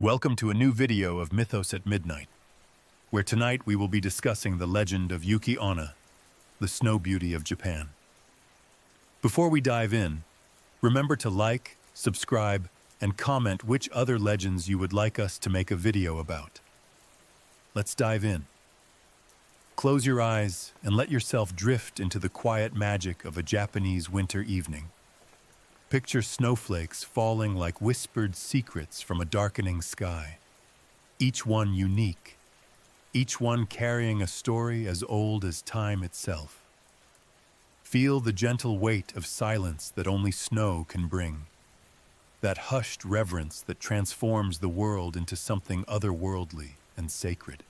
Welcome to a new video of Mythos at Midnight, where tonight we will be discussing the legend of Yuki Onna, the snow beauty of Japan. Before we dive in, remember to like, subscribe, and comment which other legends you would like us to make a video about. Let's dive in. Close your eyes and let yourself drift into the quiet magic of a Japanese winter evening. Picture snowflakes falling like whispered secrets from a darkening sky, each one unique, each one carrying a story as old as time itself. Feel the gentle weight of silence that only snow can bring, that hushed reverence that transforms the world into something otherworldly and sacred.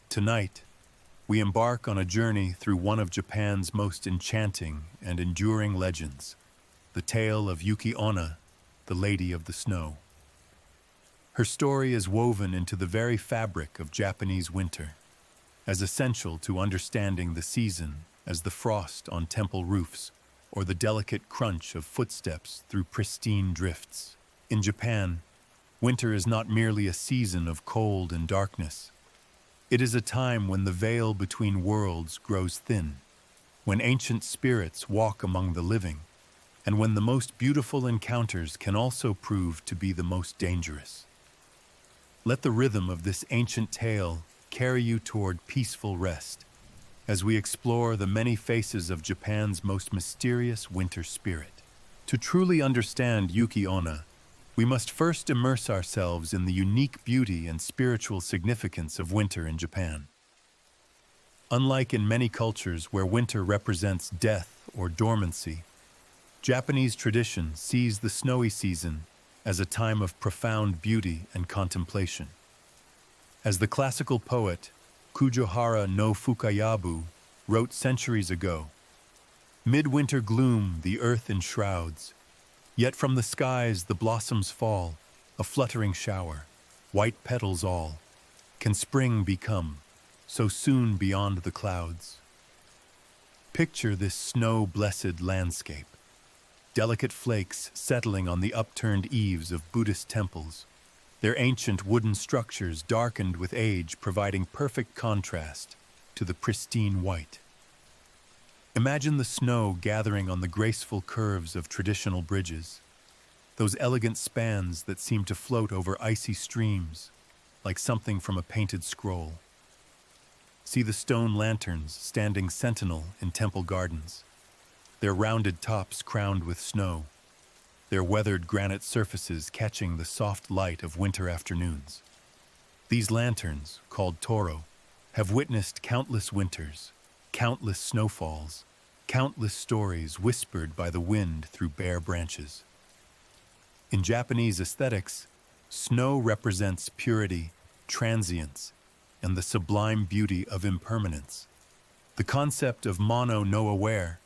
Tonight, we embark on a journey through one of Japan's most enchanting and enduring legends, the tale of Yuki Onna, the Lady of the Snow. Her story is woven into the very fabric of Japanese winter, as essential to understanding the season as the frost on temple roofs or the delicate crunch of footsteps through pristine drifts. In Japan, winter is not merely a season of cold and darkness. It is a time when the veil between worlds grows thin, when ancient spirits walk among the living, and when the most beautiful encounters can also prove to be the most dangerous. Let the rhythm of this ancient tale carry you toward peaceful rest as we explore the many faces of Japan's most mysterious winter spirit. To truly understand Yuki Onna, we must first immerse ourselves in the unique beauty and spiritual significance of winter in Japan. Unlike in many cultures where winter represents death or dormancy, Japanese tradition sees the snowy season as a time of profound beauty and contemplation. As the classical poet Kujohara no Fukayabu wrote centuries ago, "Midwinter gloom the earth enshrouds, yet from the skies the blossoms fall, a fluttering shower, white petals all. Can spring become so soon beyond the clouds?" Picture this snow-blessed landscape. Delicate flakes settling on the upturned eaves of Buddhist temples, their ancient wooden structures darkened with age providing perfect contrast to the pristine white. Imagine the snow gathering on the graceful curves of traditional bridges, those elegant spans that seem to float over icy streams like something from a painted scroll. See the stone lanterns standing sentinel in temple gardens, their rounded tops crowned with snow, their weathered granite surfaces catching the soft light of winter afternoons. These lanterns, called toro, have witnessed countless winters, countless snowfalls, countless stories whispered by the wind through bare branches. In Japanese aesthetics, snow represents purity, transience, and the sublime beauty of impermanence. The concept of mono no aware,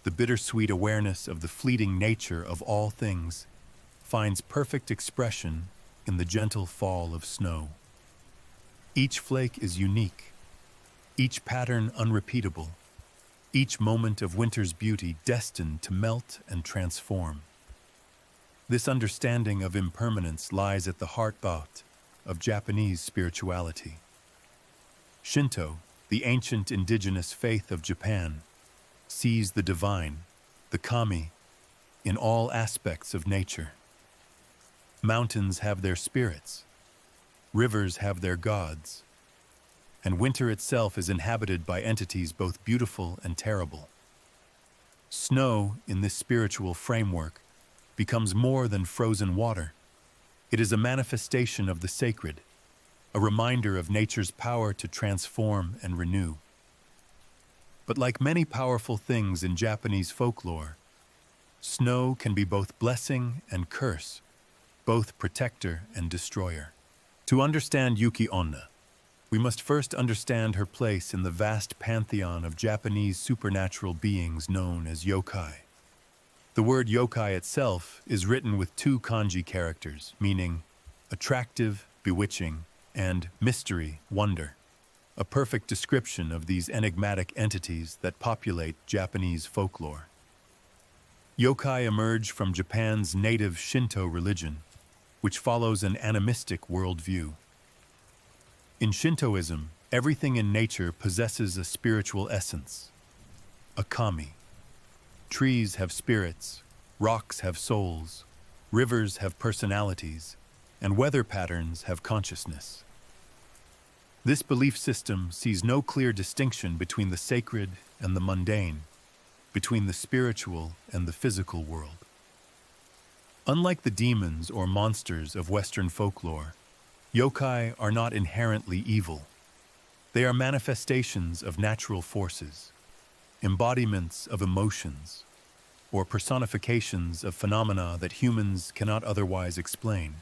the bittersweet awareness of the fleeting nature of all things, finds perfect expression in the gentle fall of snow. Each flake is unique, each pattern unrepeatable, each moment of winter's beauty destined to melt and transform. This understanding of impermanence lies at the heartbeat of Japanese spirituality. Shinto, the ancient indigenous faith of Japan, sees the divine, the kami, in all aspects of nature. Mountains have their spirits, rivers have their gods, and winter itself is inhabited by entities both beautiful and terrible. Snow, in this spiritual framework, becomes more than frozen water. It is a manifestation of the sacred, a reminder of nature's power to transform and renew. But like many powerful things in Japanese folklore, snow can be both blessing and curse, both protector and destroyer. To understand Yuki Onna, we must first understand her place in the vast pantheon of Japanese supernatural beings known as yokai. The word yokai itself is written with two kanji characters, meaning attractive, bewitching, and mystery, wonder. A perfect description of these enigmatic entities that populate Japanese folklore. Yokai emerge from Japan's native Shinto religion, which follows an animistic worldview. In Shintoism, everything in nature possesses a spiritual essence, a kami. Trees have spirits, rocks have souls, rivers have personalities, and weather patterns have consciousness. This belief system sees no clear distinction between the sacred and the mundane, between the spiritual and the physical world. Unlike the demons or monsters of Western folklore, yokai are not inherently evil. They are manifestations of natural forces, embodiments of emotions, or personifications of phenomena that humans cannot otherwise explain.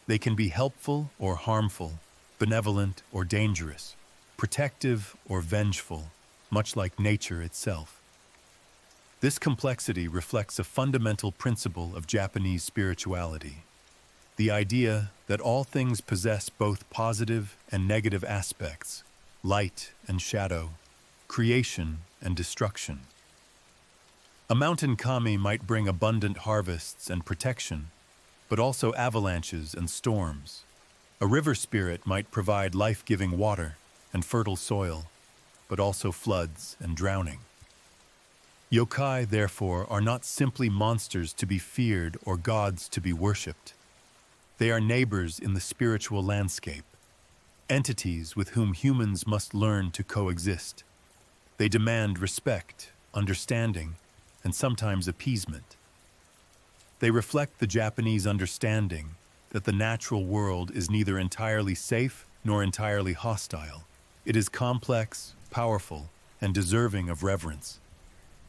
They can be helpful or harmful, benevolent or dangerous, protective or vengeful, much like nature itself. This complexity reflects a fundamental principle of Japanese spirituality, the idea that all things possess both positive and negative aspects, light and shadow, creation and destruction. A mountain kami might bring abundant harvests and protection, but also avalanches and storms. A river spirit might provide life-giving water and fertile soil, but also floods and drowning. Yokai, therefore, are not simply monsters to be feared or gods to be worshipped. They are neighbors in the spiritual landscape, entities with whom humans must learn to coexist. They demand respect, understanding, and sometimes appeasement. They reflect the Japanese understanding that the natural world is neither entirely safe nor entirely hostile. It is complex, powerful, and deserving of reverence.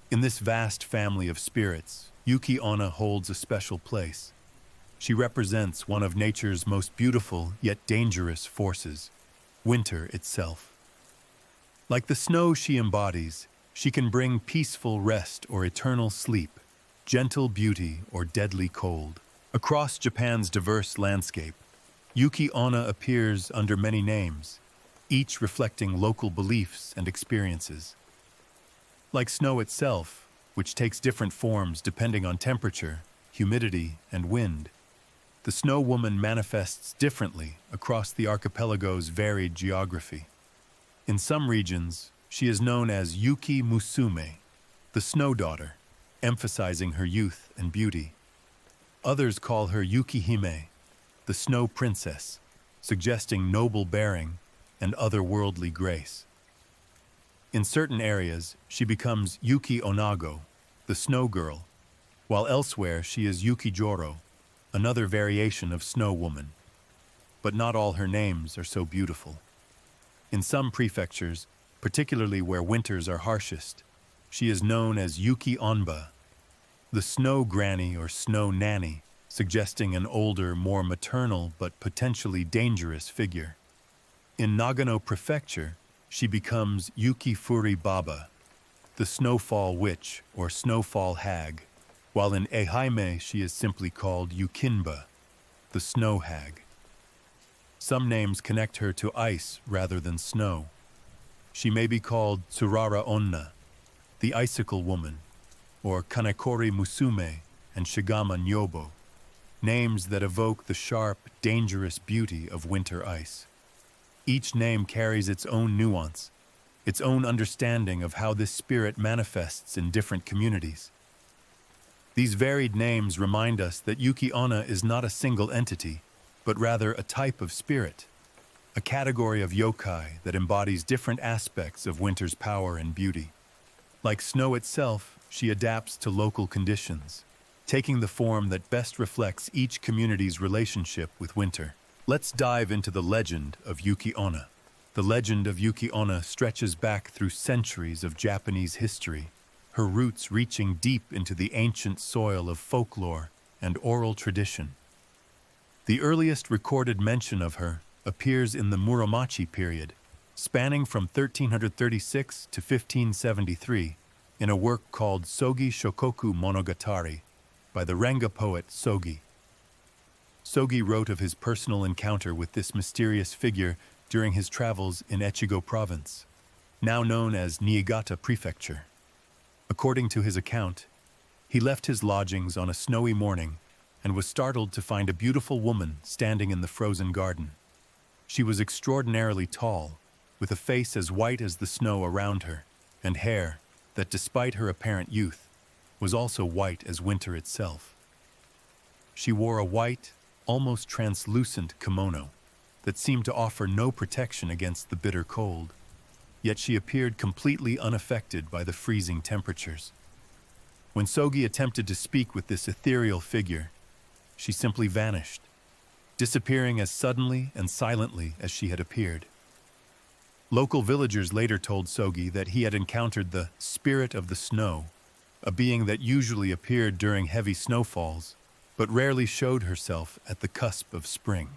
In this vast family of spirits, Yuki Onna holds a special place. She represents one of nature's most beautiful yet dangerous forces, winter itself. Like the snow she embodies, she can bring peaceful rest or eternal sleep, gentle beauty or deadly cold. Across Japan's diverse landscape, Yuki Onna appears under many names, each reflecting local beliefs and experiences. Like snow itself, which takes different forms depending on temperature, humidity, and wind, the snow woman manifests differently across the archipelago's varied geography. In some regions, she is known as Yuki Musume, the snow daughter, emphasizing her youth and beauty. Others call her Yuki Hime, the snow princess, suggesting noble bearing and otherworldly grace. In certain areas, she becomes Yuki Onago, the snow girl, while elsewhere she is Yuki Joro, another variation of snow woman. But not all her names are so beautiful. In some prefectures, particularly where winters are harshest, she is known as Yuki Onba, the snow granny or snow nanny, suggesting an older, more maternal but potentially dangerous figure. In Nagano Prefecture, she becomes Yuki Furi Baba, the snowfall witch or snowfall hag, while in Eihime she is simply called Yukinba, the snow hag. Some names connect her to ice rather than snow. She may be called Tsurara Onna, the icicle woman, or Kanekori Musume and Shigama Nyobo, names that evoke the sharp, dangerous beauty of winter ice. Each name carries its own nuance, its own understanding of how this spirit manifests in different communities. These varied names remind us that Yuki Onna is not a single entity, but rather a type of spirit, a category of yokai that embodies different aspects of winter's power and beauty. Like snow itself, she adapts to local conditions, taking the form that best reflects each community's relationship with winter. Let's dive into the legend of Yuki Onna. The legend of Yuki Onna stretches back through centuries of Japanese history, her roots reaching deep into the ancient soil of folklore and oral tradition. The earliest recorded mention of her appears in the Muromachi period, spanning from 1336 to 1573, in a work called Sogi Shokoku Monogatari by the Renga poet Sogi. Sogi wrote of his personal encounter with this mysterious figure during his travels in Echigo province, now known as Niigata Prefecture. According to his account, he left his lodgings on a snowy morning and was startled to find a beautiful woman standing in the frozen garden. She was extraordinarily tall, with a face as white as the snow around her, and hair that, despite her apparent youth, was also white as winter itself. She wore a white, almost translucent kimono that seemed to offer no protection against the bitter cold, yet she appeared completely unaffected by the freezing temperatures. When Sogi attempted to speak with this ethereal figure, she simply vanished, disappearing as suddenly and silently as she had appeared. Local villagers later told Sogi that he had encountered the spirit of the snow, a being that usually appeared during heavy snowfalls, but rarely showed herself at the cusp of spring.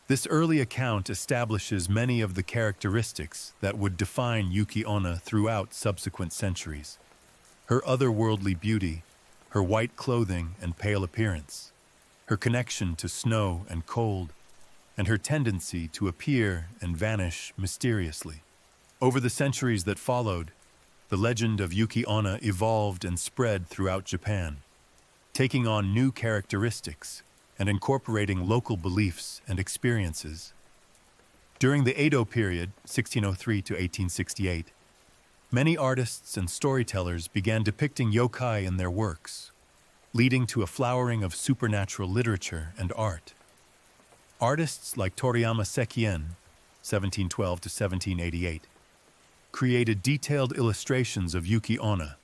This early account establishes many of the characteristics that would define Yuki Onna throughout subsequent centuries. Her otherworldly beauty, her white clothing and pale appearance, her connection to snow and cold, and her tendency to appear and vanish mysteriously. Over the centuries that followed, the legend of Yuki Onna evolved and spread throughout Japan, taking on new characteristics and incorporating local beliefs and experiences. During the Edo period, 1603 to 1868, many artists and storytellers began depicting yokai in their works, leading to a flowering of supernatural literature and art. Artists like Toriyama Sekien, 1712 to 1788, created detailed illustrations of Yuki Onna,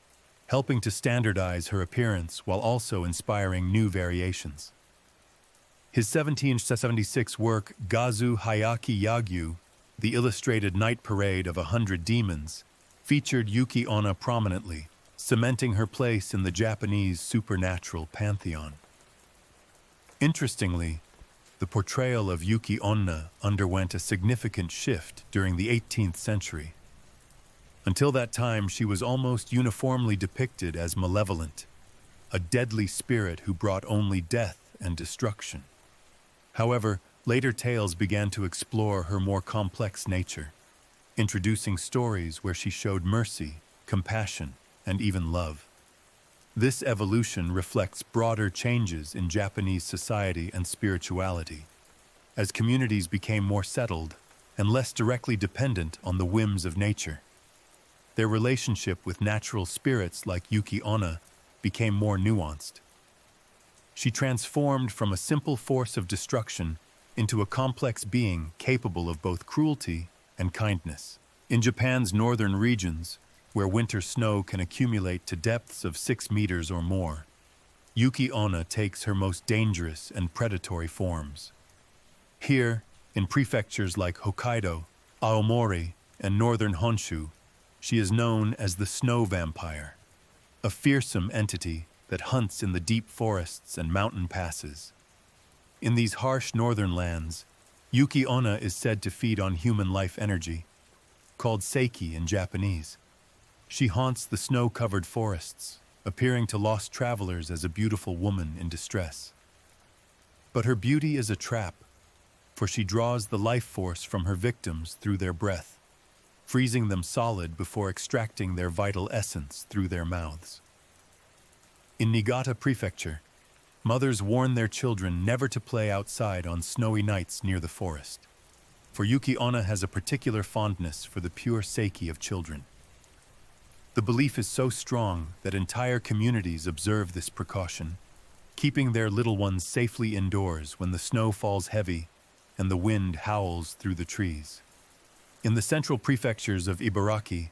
helping to standardize her appearance while also inspiring new variations. His 1776 work Gazu Hayaki Yagyu, The Illustrated Night Parade of 100 Demons, featured Yuki Onna prominently, cementing her place in the Japanese supernatural pantheon. Interestingly, the portrayal of Yuki Onna underwent a significant shift during the 18th century. Until that time, she was almost uniformly depicted as malevolent, a deadly spirit who brought only death and destruction. However, later tales began to explore her more complex nature, introducing stories where she showed mercy, compassion, and even love. This evolution reflects broader changes in Japanese society and spirituality, as communities became more settled and less directly dependent on the whims of nature. Their relationship with natural spirits like Yuki Onna became more nuanced. She transformed from a simple force of destruction into a complex being capable of both cruelty and kindness. In Japan's northern regions, where winter snow can accumulate to depths of 6 meters or more, Yuki Onna takes her most dangerous and predatory forms. Here, in prefectures like Hokkaido, Aomori, and northern Honshu, she is known as the snow vampire, a fearsome entity that hunts in the deep forests and mountain passes. In these harsh northern lands, Yuki Onna is said to feed on human life energy, called seiki in Japanese. She haunts the snow-covered forests, appearing to lost travelers as a beautiful woman in distress. But her beauty is a trap, for she draws the life force from her victims through their breath, freezing them solid before extracting their vital essence through their mouths. In Niigata Prefecture, mothers warn their children never to play outside on snowy nights near the forest, for Yuki Onna has a particular fondness for the pure seiki of children. The belief is so strong that entire communities observe this precaution, keeping their little ones safely indoors when the snow falls heavy and the wind howls through the trees. In the central prefectures of Ibaraki,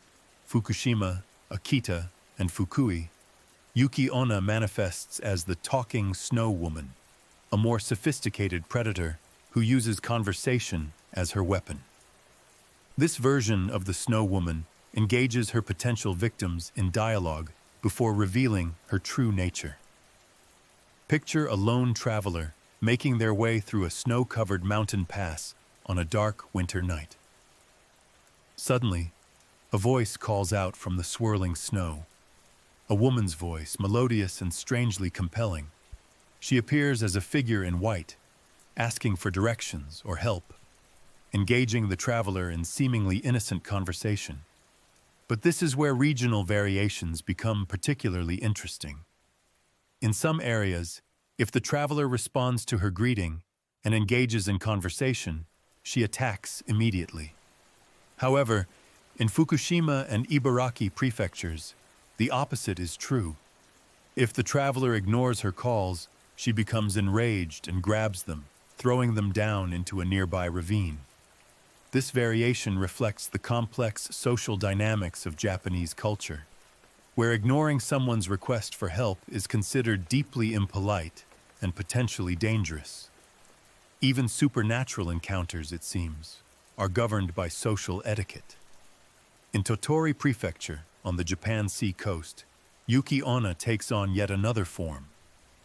Fukushima, Akita, and Fukui, Yuki Onna manifests as the talking snow woman, a more sophisticated predator who uses conversation as her weapon. This version of the snow woman engages her potential victims in dialogue before revealing her true nature. Picture a lone traveler making their way through a snow-covered mountain pass on a dark winter night. Suddenly, a voice calls out from the swirling snow. A woman's voice, melodious and strangely compelling. She appears as a figure in white, asking for directions or help, engaging the traveler in seemingly innocent conversation. But this is where regional variations become particularly interesting. In some areas, If the traveler responds to her greeting and engages in conversation, she attacks immediately. However, in Fukushima and Ibaraki prefectures, the opposite is true. If the traveler ignores her calls, she becomes enraged and grabs them, throwing them down into a nearby ravine. This variation reflects the complex social dynamics of Japanese culture, where ignoring someone's request for help is considered deeply impolite and potentially dangerous. Even supernatural encounters, it seems, are governed by social etiquette. In Tottori Prefecture, on the Japan Sea coast, Yuki Onna takes on yet another form,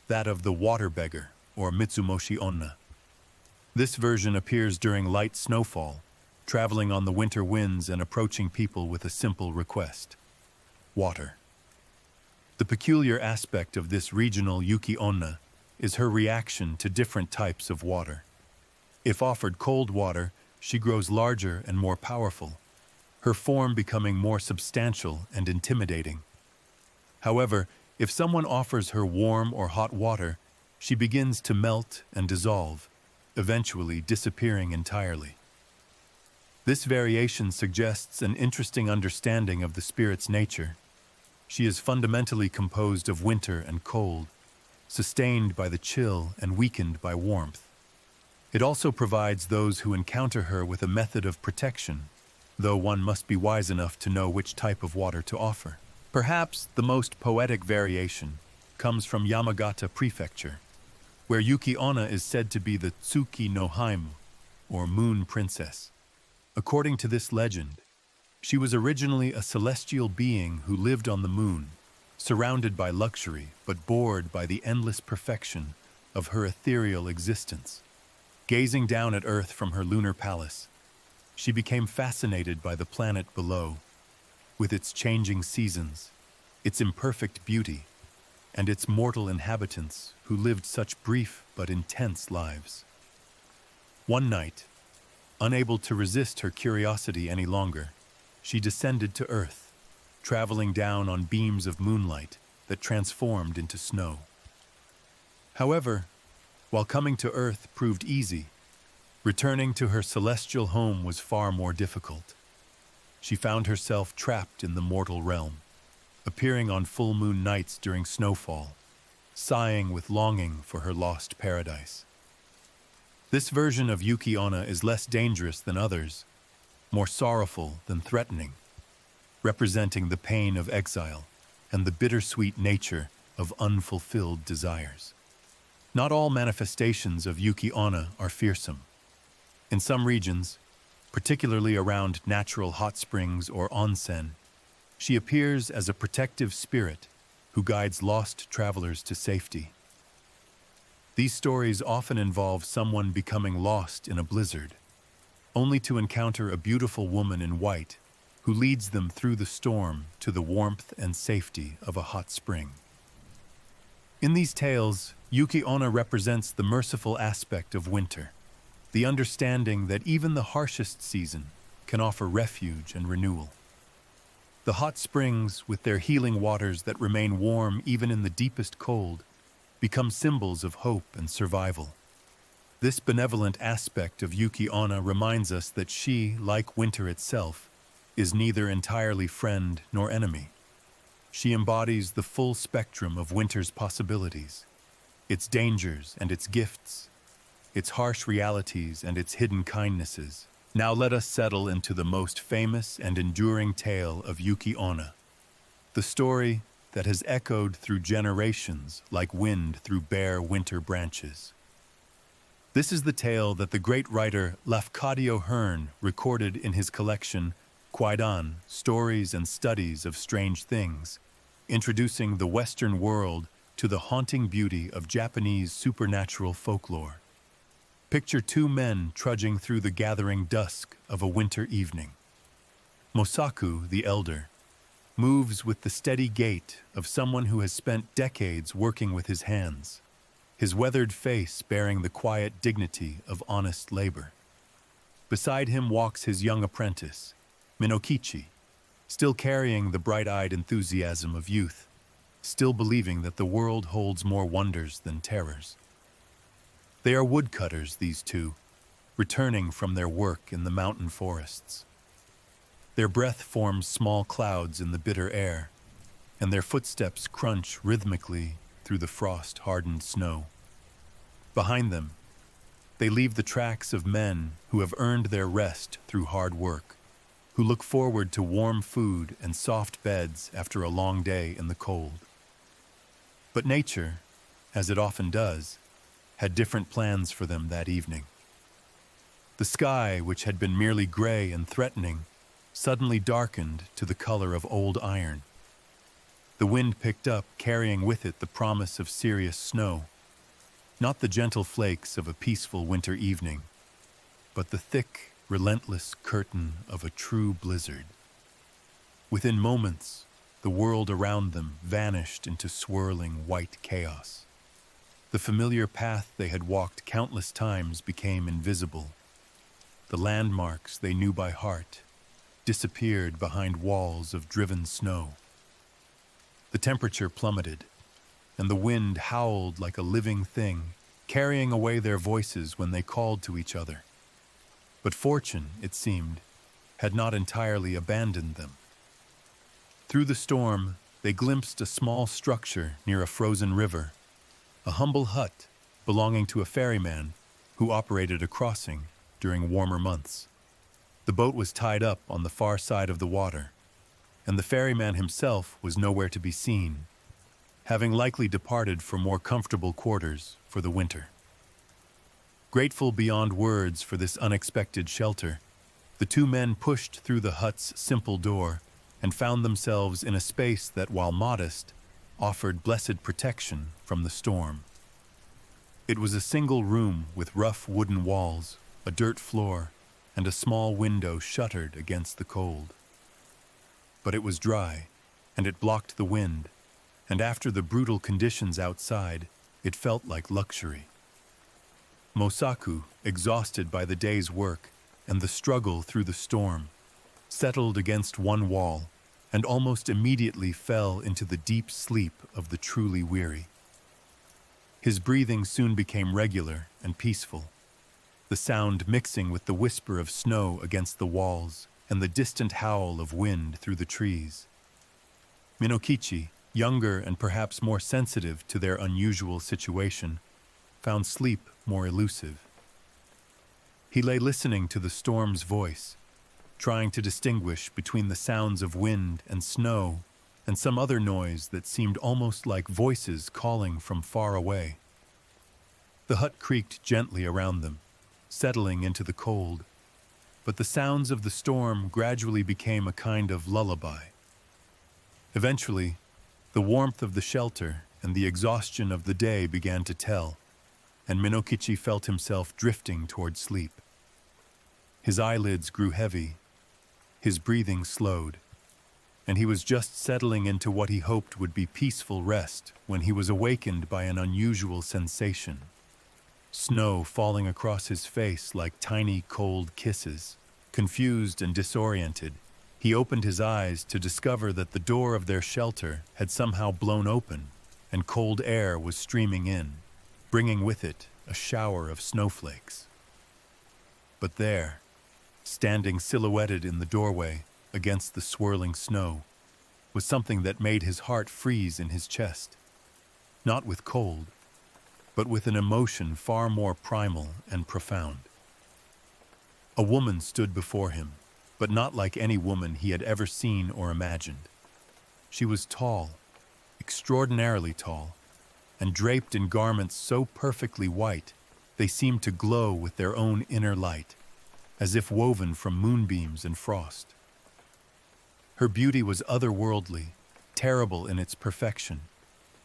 that of the water beggar, or Mitsumoshi Onna. This version appears during light snowfall, traveling on the winter winds and approaching people with a simple request: water. The peculiar aspect of this regional Yuki Onna is her reaction to different types of water. If offered cold water, she grows larger and more powerful, her form becoming more substantial and intimidating. However, if someone offers her warm or hot water, she begins to melt and dissolve, eventually disappearing entirely. This variation suggests an interesting understanding of the spirit's nature. She is fundamentally composed of winter and cold, sustained by the chill and weakened by warmth. It also provides those who encounter her with a method of protection, though one must be wise enough to know which type of water to offer. Perhaps the most poetic variation comes from Yamagata Prefecture, where Yuki Onna is said to be the Tsuki no Haimu, or moon princess. According to this legend, she was originally a celestial being who lived on the moon, surrounded by luxury but bored by the endless perfection of her ethereal existence. Gazing down at Earth from her lunar palace, she became fascinated by the planet below, with its changing seasons, its imperfect beauty, and its mortal inhabitants who lived such brief but intense lives. One night, unable to resist her curiosity any longer, she descended to Earth, traveling down on beams of moonlight that transformed into snow. However, while coming to Earth proved easy, returning to her celestial home was far more difficult. She found herself trapped in the mortal realm, appearing on full moon nights during snowfall, sighing with longing for her lost paradise. This version of Yuki Onna is less dangerous than others, more sorrowful than threatening, representing the pain of exile and the bittersweet nature of unfulfilled desires. Not all manifestations of Yuki Onna are fearsome. In some regions, particularly around natural hot springs or onsen, she appears as a protective spirit who guides lost travelers to safety. These stories often involve someone becoming lost in a blizzard, only to encounter a beautiful woman in white who leads them through the storm to the warmth and safety of a hot spring. In these tales, Yuki Onna represents the merciful aspect of winter, the understanding that even the harshest season can offer refuge and renewal. The hot springs, with their healing waters that remain warm even in the deepest cold, become symbols of hope and survival. This benevolent aspect of Yuki Onna reminds us that she, like winter itself, is neither entirely friend nor enemy. She embodies the full spectrum of winter's possibilities, its dangers and its gifts, its harsh realities and its hidden kindnesses. Now let us settle into the most famous and enduring tale of Yuki Onna, the story that has echoed through generations like wind through bare winter branches. This is the tale that the great writer Lafcadio Hearn recorded in his collection Kwaidan, Stories and Studies of Strange Things, introducing the Western world to the haunting beauty of Japanese supernatural folklore. Picture two men trudging through the gathering dusk of a winter evening. Mosaku, the elder, moves with the steady gait of someone who has spent decades working with his hands, his weathered face bearing the quiet dignity of honest labor. Beside him walks his young apprentice, Minokichi, still carrying the bright-eyed enthusiasm of youth. still believing that the world holds more wonders than terrors. They are woodcutters, these two, returning from their work in the mountain forests. Their breath forms small clouds in the bitter air, and their footsteps crunch rhythmically through the frost-hardened snow. Behind them, they leave the tracks of men who have earned their rest through hard work, who look forward to warm food and soft beds after a long day in the cold. But nature, as it often does, had different plans for them that evening. The sky, which had been merely gray and threatening, suddenly darkened to the color of old iron. The wind picked up, carrying with it the promise of serious snow, not the gentle flakes of a peaceful winter evening, but the thick, relentless curtain of a true blizzard. Within moments, the world around them vanished into swirling white chaos. The familiar path they had walked countless times became invisible. The landmarks they knew by heart disappeared behind walls of driven snow. The temperature plummeted, and the wind howled like a living thing, carrying away their voices when they called to each other. But fortune, it seemed, had not entirely abandoned them. Through the storm, they glimpsed a small structure near a frozen river, a humble hut belonging to a ferryman who operated a crossing during warmer months. The boat was tied up on the far side of the water, and the ferryman himself was nowhere to be seen, having likely departed for more comfortable quarters for the winter. Grateful beyond words for this unexpected shelter, the two men pushed through the hut's simple door and found themselves in a space that, while modest, offered blessed protection from the storm. It was a single room with rough wooden walls, a dirt floor, and a small window shuttered against the cold. But it was dry, and it blocked the wind, and after the brutal conditions outside, it felt like luxury. Mosaku, exhausted by the day's work and the struggle through the storm, settled against one wall and almost immediately fell into the deep sleep of the truly weary. His breathing soon became regular and peaceful, the sound mixing with the whisper of snow against the walls and the distant howl of wind through the trees. Minokichi, younger and perhaps more sensitive to their unusual situation, found sleep more elusive. He lay listening to the storm's voice, trying to distinguish between the sounds of wind and snow and some other noise that seemed almost like voices calling from far away. The hut creaked gently around them, settling into the cold, but the sounds of the storm gradually became a kind of lullaby. Eventually, the warmth of the shelter and the exhaustion of the day began to tell, and Minokichi felt himself drifting toward sleep. His eyelids grew heavy, his breathing slowed, and he was just settling into what he hoped would be peaceful rest when he was awakened by an unusual sensation. Snow falling across his face like tiny cold kisses. Confused and disoriented, he opened his eyes to discover that the door of their shelter had somehow blown open and cold air was streaming in, bringing with it a shower of snowflakes. But there, standing silhouetted in the doorway against the swirling snow, was something that made his heart freeze in his chest, not with cold, but with an emotion far more primal and profound. A woman stood before him, but not like any woman he had ever seen or imagined. She was tall, extraordinarily tall, and draped in garments so perfectly white they seemed to glow with their own inner light, as if woven from moonbeams and frost. Her beauty was otherworldly, terrible in its perfection,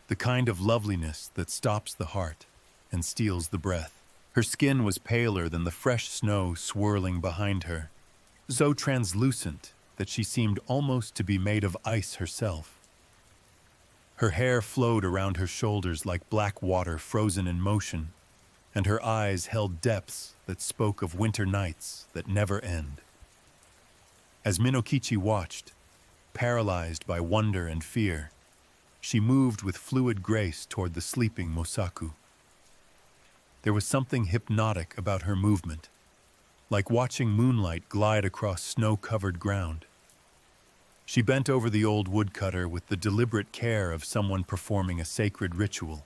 the kind of loveliness that stops the heart and steals the breath. Her skin was paler than the fresh snow swirling behind her, so translucent that she seemed almost to be made of ice herself. Her hair flowed around her shoulders like black water frozen in motion, and her eyes held depths that spoke of winter nights that never end. As Minokichi watched, paralyzed by wonder and fear, she moved with fluid grace toward the sleeping Mosaku. There was something hypnotic about her movement, like watching moonlight glide across snow-covered ground. She bent over the old woodcutter with the deliberate care of someone performing a sacred ritual.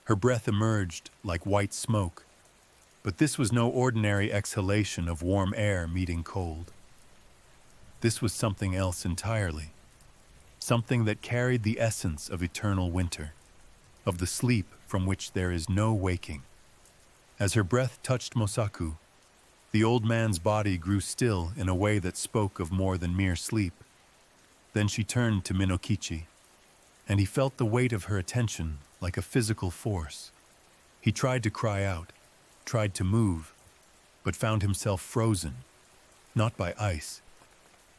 Her breath emerged like white smoke, but this was no ordinary exhalation of warm air meeting cold. This was something else entirely, something that carried the essence of eternal winter, of the sleep from which there is no waking. As her breath touched Mosaku, the old man's body grew still in a way that spoke of more than mere sleep. Then she turned to Minokichi, and he felt the weight of her attention like a physical force. He tried to cry out, tried to move, but found himself frozen, not by ice,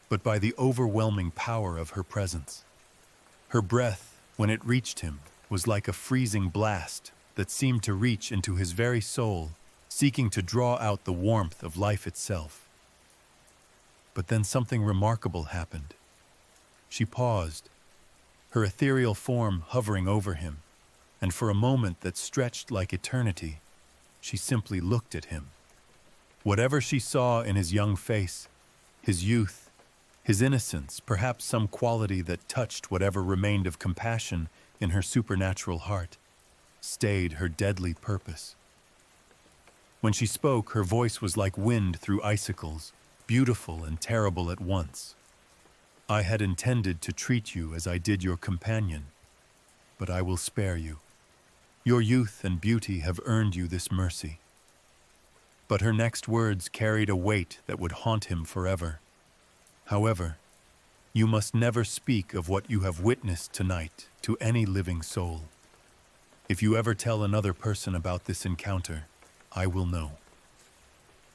but by the overwhelming power of her presence. Her breath, when it reached him, was like a freezing blast that seemed to reach into his very soul, seeking to draw out the warmth of life itself. But then something remarkable happened. She paused, her ethereal form hovering over him, and for a moment that stretched like eternity, she simply looked at him. Whatever she saw in his young face, his youth, his innocence, perhaps some quality that touched whatever remained of compassion in her supernatural heart, stayed her deadly purpose. When she spoke, her voice was like wind through icicles, beautiful and terrible at once. I had intended to treat you as I did your companion, but I will spare you. Your youth and beauty have earned you this mercy. But her next words carried a weight that would haunt him forever. However, you must never speak of what you have witnessed tonight to any living soul. If you ever tell another person about this encounter, I will know.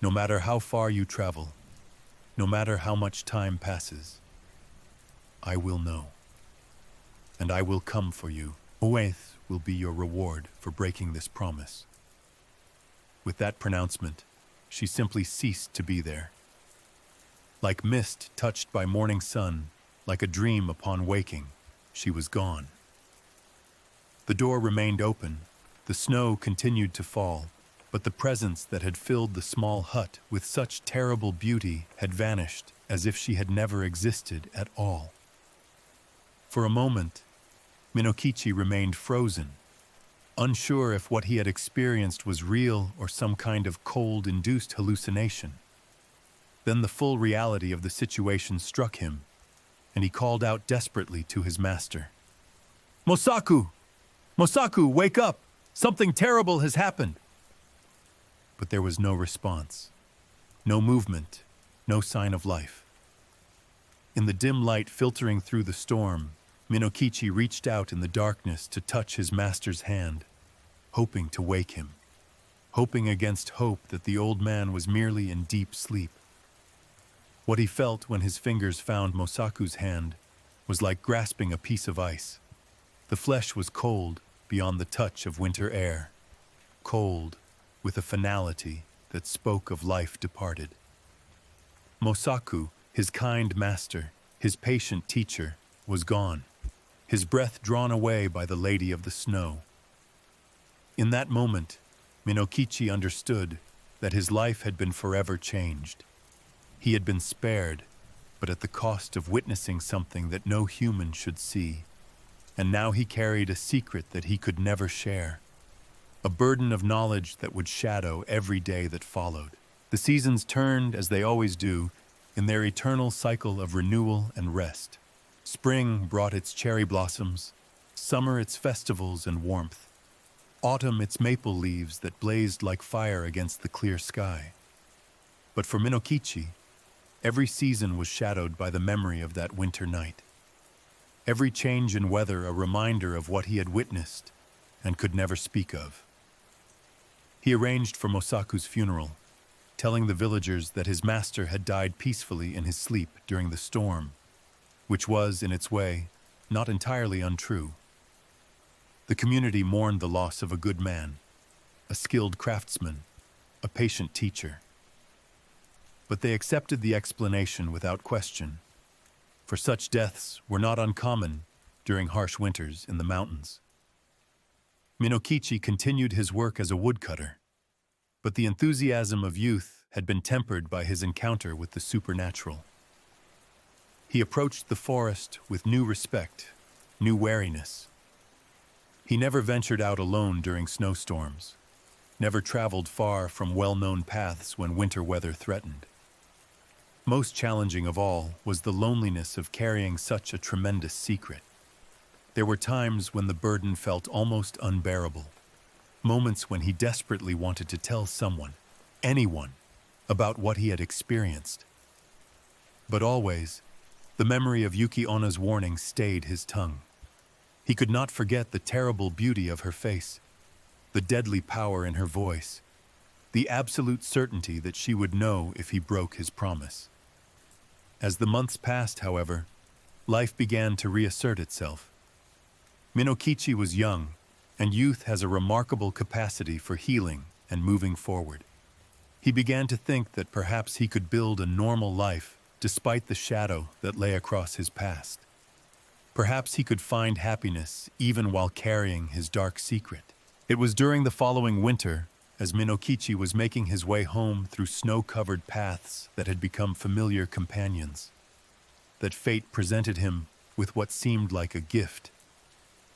No matter how far you travel, no matter how much time passes, I will know. And I will come for you. Oath will be your reward for breaking this promise. With that pronouncement, she simply ceased to be there. Like mist touched by morning sun, like a dream upon waking, she was gone. The door remained open, the snow continued to fall, but the presence that had filled the small hut with such terrible beauty had vanished as if she had never existed at all. For a moment, Minokichi remained frozen, unsure if what he had experienced was real or some kind of cold-induced hallucination. Then the full reality of the situation struck him, and he called out desperately to his master. "Mosaku! Mosaku, wake up! Something terrible has happened!" But there was no response, no movement, no sign of life. In the dim light filtering through the storm, Minokichi reached out in the darkness to touch his master's hand, hoping to wake him, hoping against hope that the old man was merely in deep sleep. What he felt when his fingers found Mosaku's hand was like grasping a piece of ice. The flesh was cold beyond the touch of winter air, cold with a finality that spoke of life departed. Mosaku, his kind master, his patient teacher, was gone, his breath drawn away by the Lady of the Snow. In that moment, Minokichi understood that his life had been forever changed. He had been spared, but at the cost of witnessing something that no human should see. And now he carried a secret that he could never share, a burden of knowledge that would shadow every day that followed. The seasons turned, as they always do, in their eternal cycle of renewal and rest. Spring brought its cherry blossoms, summer its festivals and warmth, autumn its maple leaves that blazed like fire against the clear sky. But for Minokichi, every season was shadowed by the memory of that winter night. Every change in weather a reminder of what he had witnessed and could never speak of. He arranged for Mosaku's funeral, telling the villagers that his master had died peacefully in his sleep during the storm, which was, in its way, not entirely untrue. The community mourned the loss of a good man, a skilled craftsman, a patient teacher. But they accepted the explanation without question, for such deaths were not uncommon during harsh winters in the mountains. Minokichi continued his work as a woodcutter, but the enthusiasm of youth had been tempered by his encounter with the supernatural. He approached the forest with new respect, new wariness. He never ventured out alone during snowstorms, never traveled far from well-known paths when winter weather threatened. Most challenging of all was the loneliness of carrying such a tremendous secret. There were times when the burden felt almost unbearable, moments when he desperately wanted to tell someone, anyone, about what he had experienced. But always, the memory of Yuki Onna's warning stayed his tongue. He could not forget the terrible beauty of her face, the deadly power in her voice, the absolute certainty that she would know if he broke his promise. As the months passed, however, life began to reassert itself. Minokichi was young, and youth has a remarkable capacity for healing and moving forward. He began to think that perhaps he could build a normal life despite the shadow that lay across his past. Perhaps he could find happiness even while carrying his dark secret. It was during the following winter, as Minokichi was making his way home through snow-covered paths that had become familiar companions, that fate presented him with what seemed like a gift,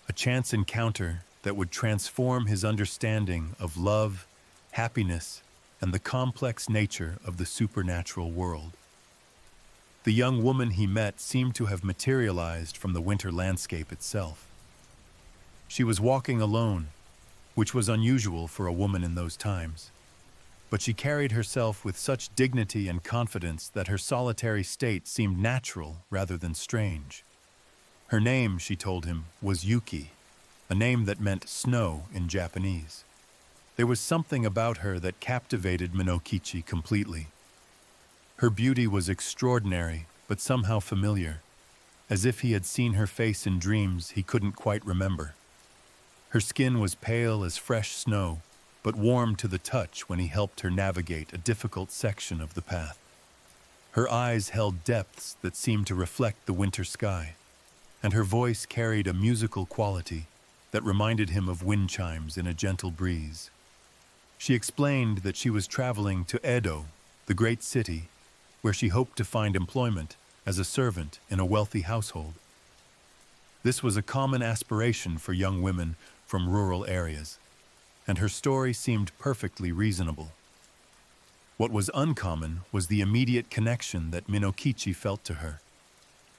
a chance encounter that would transform his understanding of love, happiness, and the complex nature of the supernatural world. The young woman he met seemed to have materialized from the winter landscape itself. She was walking alone, which was unusual for a woman in those times, but she carried herself with such dignity and confidence that her solitary state seemed natural rather than strange. Her name, she told him, was Yuki, a name that meant snow in Japanese. There was something about her that captivated Minokichi completely. Her beauty was extraordinary, but somehow familiar, as if he had seen her face in dreams he couldn't quite remember. Her skin was pale as fresh snow, but warm to the touch when he helped her navigate a difficult section of the path. Her eyes held depths that seemed to reflect the winter sky, and her voice carried a musical quality that reminded him of wind chimes in a gentle breeze. She explained that she was traveling to Edo, the great city, where she hoped to find employment as a servant in a wealthy household. This was a common aspiration for young women from rural areas, and her story seemed perfectly reasonable. What was uncommon was the immediate connection that Minokichi felt to her,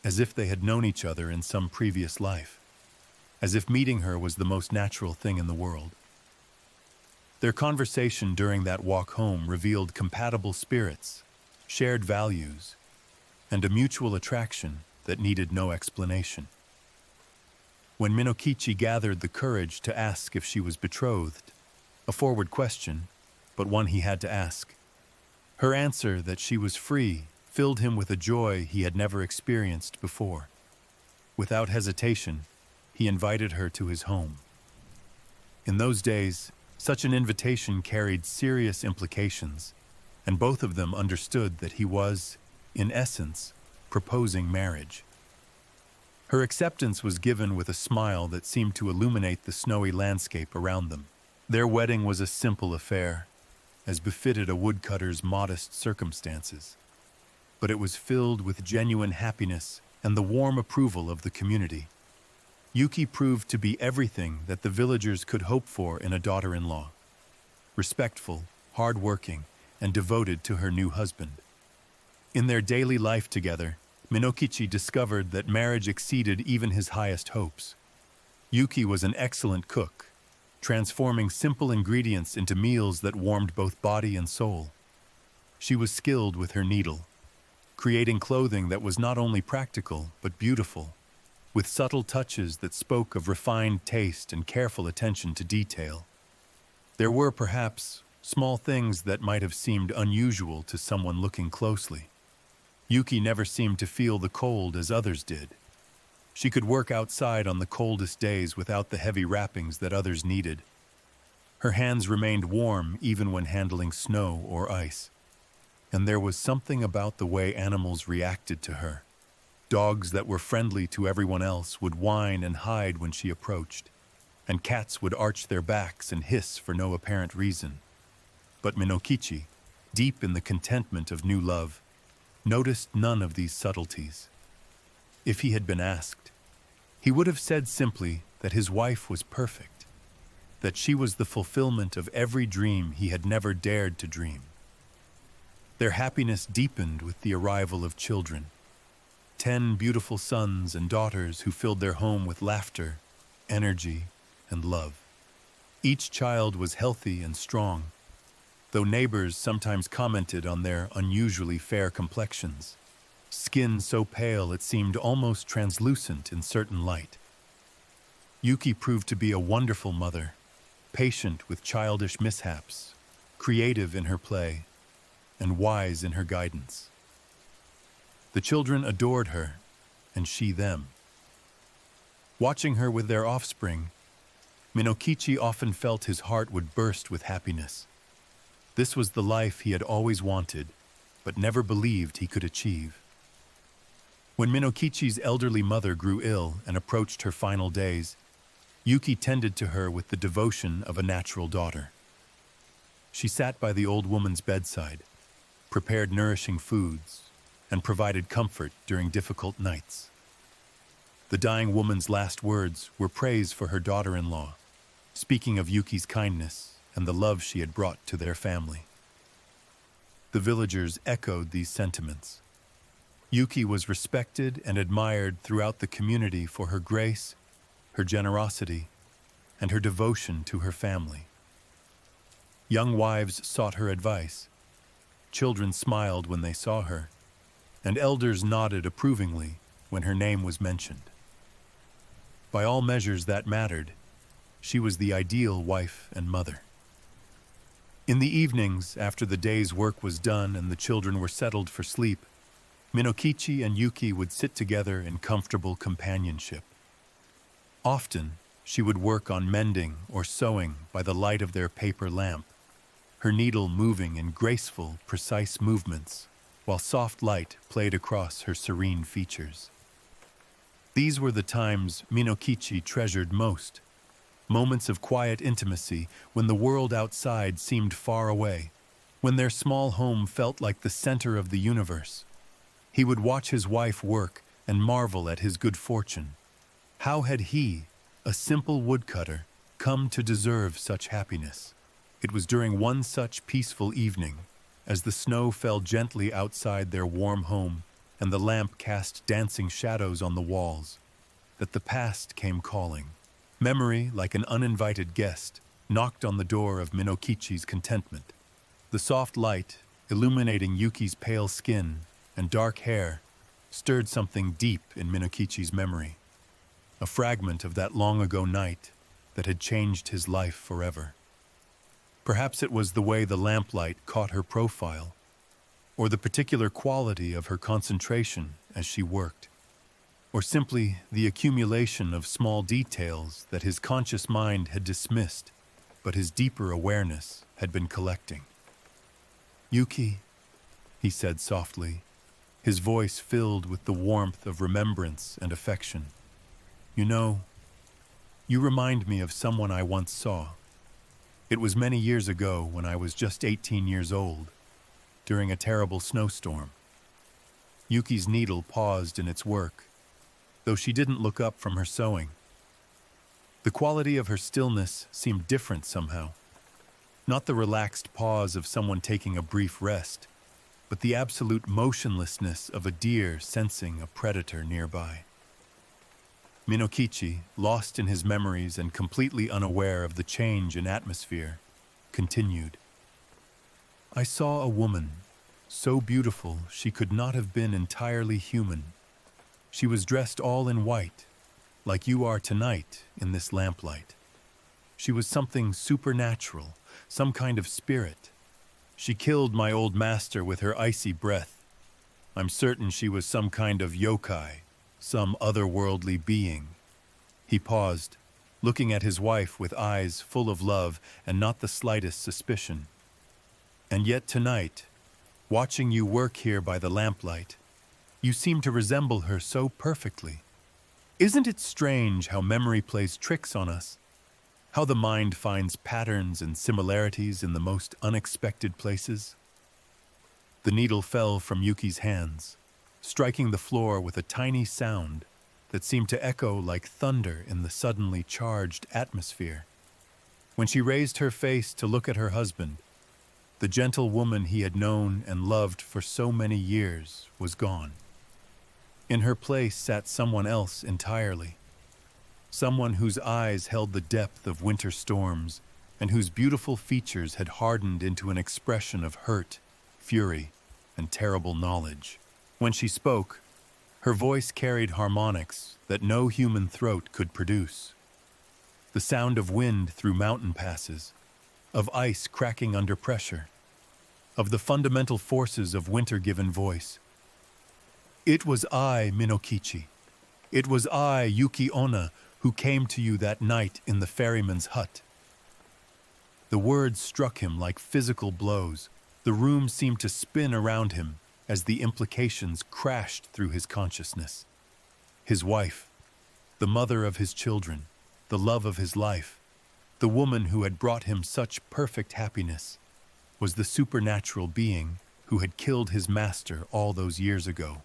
as if they had known each other in some previous life, as if meeting her was the most natural thing in the world. Their conversation during that walk home revealed compatible spirits, shared values, and a mutual attraction that needed no explanation. When Minokichi gathered the courage to ask if she was betrothed, a forward question, but one he had to ask, her answer that she was free filled him with a joy he had never experienced before. Without hesitation, he invited her to his home. In those days, such an invitation carried serious implications, and both of them understood that he was, in essence, proposing marriage. Her acceptance was given with a smile that seemed to illuminate the snowy landscape around them. Their wedding was a simple affair, as befitted a woodcutter's modest circumstances, but it was filled with genuine happiness and the warm approval of the community. Yuki proved to be everything that the villagers could hope for in a daughter-in-law: respectful, hard-working, and devoted to her new husband. In their daily life together, Minokichi discovered that marriage exceeded even his highest hopes. Yuki was an excellent cook, transforming simple ingredients into meals that warmed both body and soul. She was skilled with her needle, creating clothing that was not only practical but beautiful, with subtle touches that spoke of refined taste and careful attention to detail. There were perhaps small things that might have seemed unusual to someone looking closely. Yuki never seemed to feel the cold as others did. She could work outside on the coldest days without the heavy wrappings that others needed. Her hands remained warm even when handling snow or ice. And there was something about the way animals reacted to her, Dogs that were friendly to everyone else would whine and hide when she approached, and cats would arch their backs and hiss for no apparent reason. But Minokichi, deep in the contentment of new love, noticed none of these subtleties. If he had been asked, he would have said simply that his wife was perfect, that she was the fulfillment of every dream he had never dared to dream. Their happiness deepened with the arrival of children, 10 beautiful sons and daughters who filled their home with laughter, energy, and love. Each child was healthy and strong, though neighbors sometimes commented on their unusually fair complexions, skin so pale it seemed almost translucent in certain light. Yuki proved to be a wonderful mother, patient with childish mishaps, creative in her play, and wise in her guidance. The children adored her, and she them. Watching her with their offspring, Minokichi often felt his heart would burst with happiness. This was the life he had always wanted, but never believed he could achieve. When Minokichi's elderly mother grew ill and approached her final days, Yuki tended to her with the devotion of a natural daughter. She sat by the old woman's bedside, prepared nourishing foods, and provided comfort during difficult nights. The dying woman's last words were praise for her daughter-in-law, speaking of Yuki's kindness and the love she had brought to their family. The villagers echoed these sentiments. Yuki was respected and admired throughout the community for her grace, her generosity, and her devotion to her family. Young wives sought her advice. Children smiled when they saw her, and elders nodded approvingly when her name was mentioned. By all measures that mattered, she was the ideal wife and mother. In the evenings, after the day's work was done and the children were settled for sleep, Minokichi and Yuki would sit together in comfortable companionship. Often, she would work on mending or sewing by the light of their paper lamp, her needle moving in graceful, precise movements, while soft light played across her serene features. These were the times Minokichi treasured most, moments of quiet intimacy when the world outside seemed far away, when their small home felt like the center of the universe. He would watch his wife work and marvel at his good fortune. How had he, a simple woodcutter, come to deserve such happiness? It was during one such peaceful evening, as the snow fell gently outside their warm home and the lamp cast dancing shadows on the walls, that the past came calling. Memory, like an uninvited guest, knocked on the door of Minokichi's contentment. The soft light, illuminating Yuki's pale skin and dark hair, stirred something deep in Minokichi's memory, a fragment of that long-ago night that had changed his life forever. Perhaps it was the way the lamplight caught her profile, or the particular quality of her concentration as she worked, or simply the accumulation of small details that his conscious mind had dismissed, but his deeper awareness had been collecting. "Yuki," he said softly, his voice filled with the warmth of remembrance and affection. "You know, you remind me of someone I once saw. It was many years ago when I was just 18 years old, during a terrible snowstorm." Yuki's needle paused in its work, though she didn't look up from her sewing. The quality of her stillness seemed different somehow. Not the relaxed pause of someone taking a brief rest, but the absolute motionlessness of a deer sensing a predator nearby. Minokichi, lost in his memories and completely unaware of the change in atmosphere, continued. "I saw a woman, so beautiful she could not have been entirely human. She was dressed all in white, like you are tonight in this lamplight. She was something supernatural, some kind of spirit. She killed my old master with her icy breath. I'm certain she was some kind of yokai, some otherworldly being." He paused, looking at his wife with eyes full of love and not the slightest suspicion. "And yet tonight, watching you work here by the lamplight, You seem to resemble her so perfectly. Isn't it strange how memory plays tricks on us? How the mind finds patterns and similarities in the most unexpected places? The needle fell from Yuki's hands, striking the floor with a tiny sound that seemed to echo like thunder in the suddenly charged atmosphere. When she raised her face to look at her husband, the gentle woman he had known and loved for so many years was gone. In her place sat someone else entirely. Someone whose eyes held the depth of winter storms and whose beautiful features had hardened into an expression of hurt, fury, and terrible knowledge. When she spoke, her voice carried harmonics that no human throat could produce. The sound of wind through mountain passes, of ice cracking under pressure, of the fundamental forces of winter-given voice. It was I, Minokichi. It was I, Yuki Onna, who came to you that night in the ferryman's hut. The words struck him like physical blows. The room seemed to spin around him as the implications crashed through his consciousness. His wife, the mother of his children, the love of his life, the woman who had brought him such perfect happiness, was the supernatural being who had killed his master all those years ago.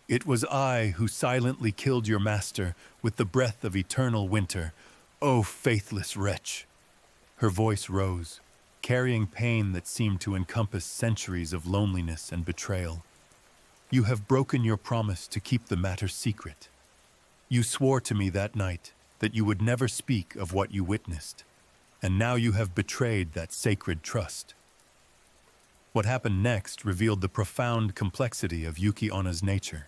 It was I who silently killed your master with the breath of eternal winter. O faithless wretch! Her voice rose, carrying pain that seemed to encompass centuries of loneliness and betrayal. You have broken your promise to keep the matter secret. You swore to me that night that you would never speak of what you witnessed, and now you have betrayed that sacred trust. What happened next revealed the profound complexity of Yuki Onna's nature.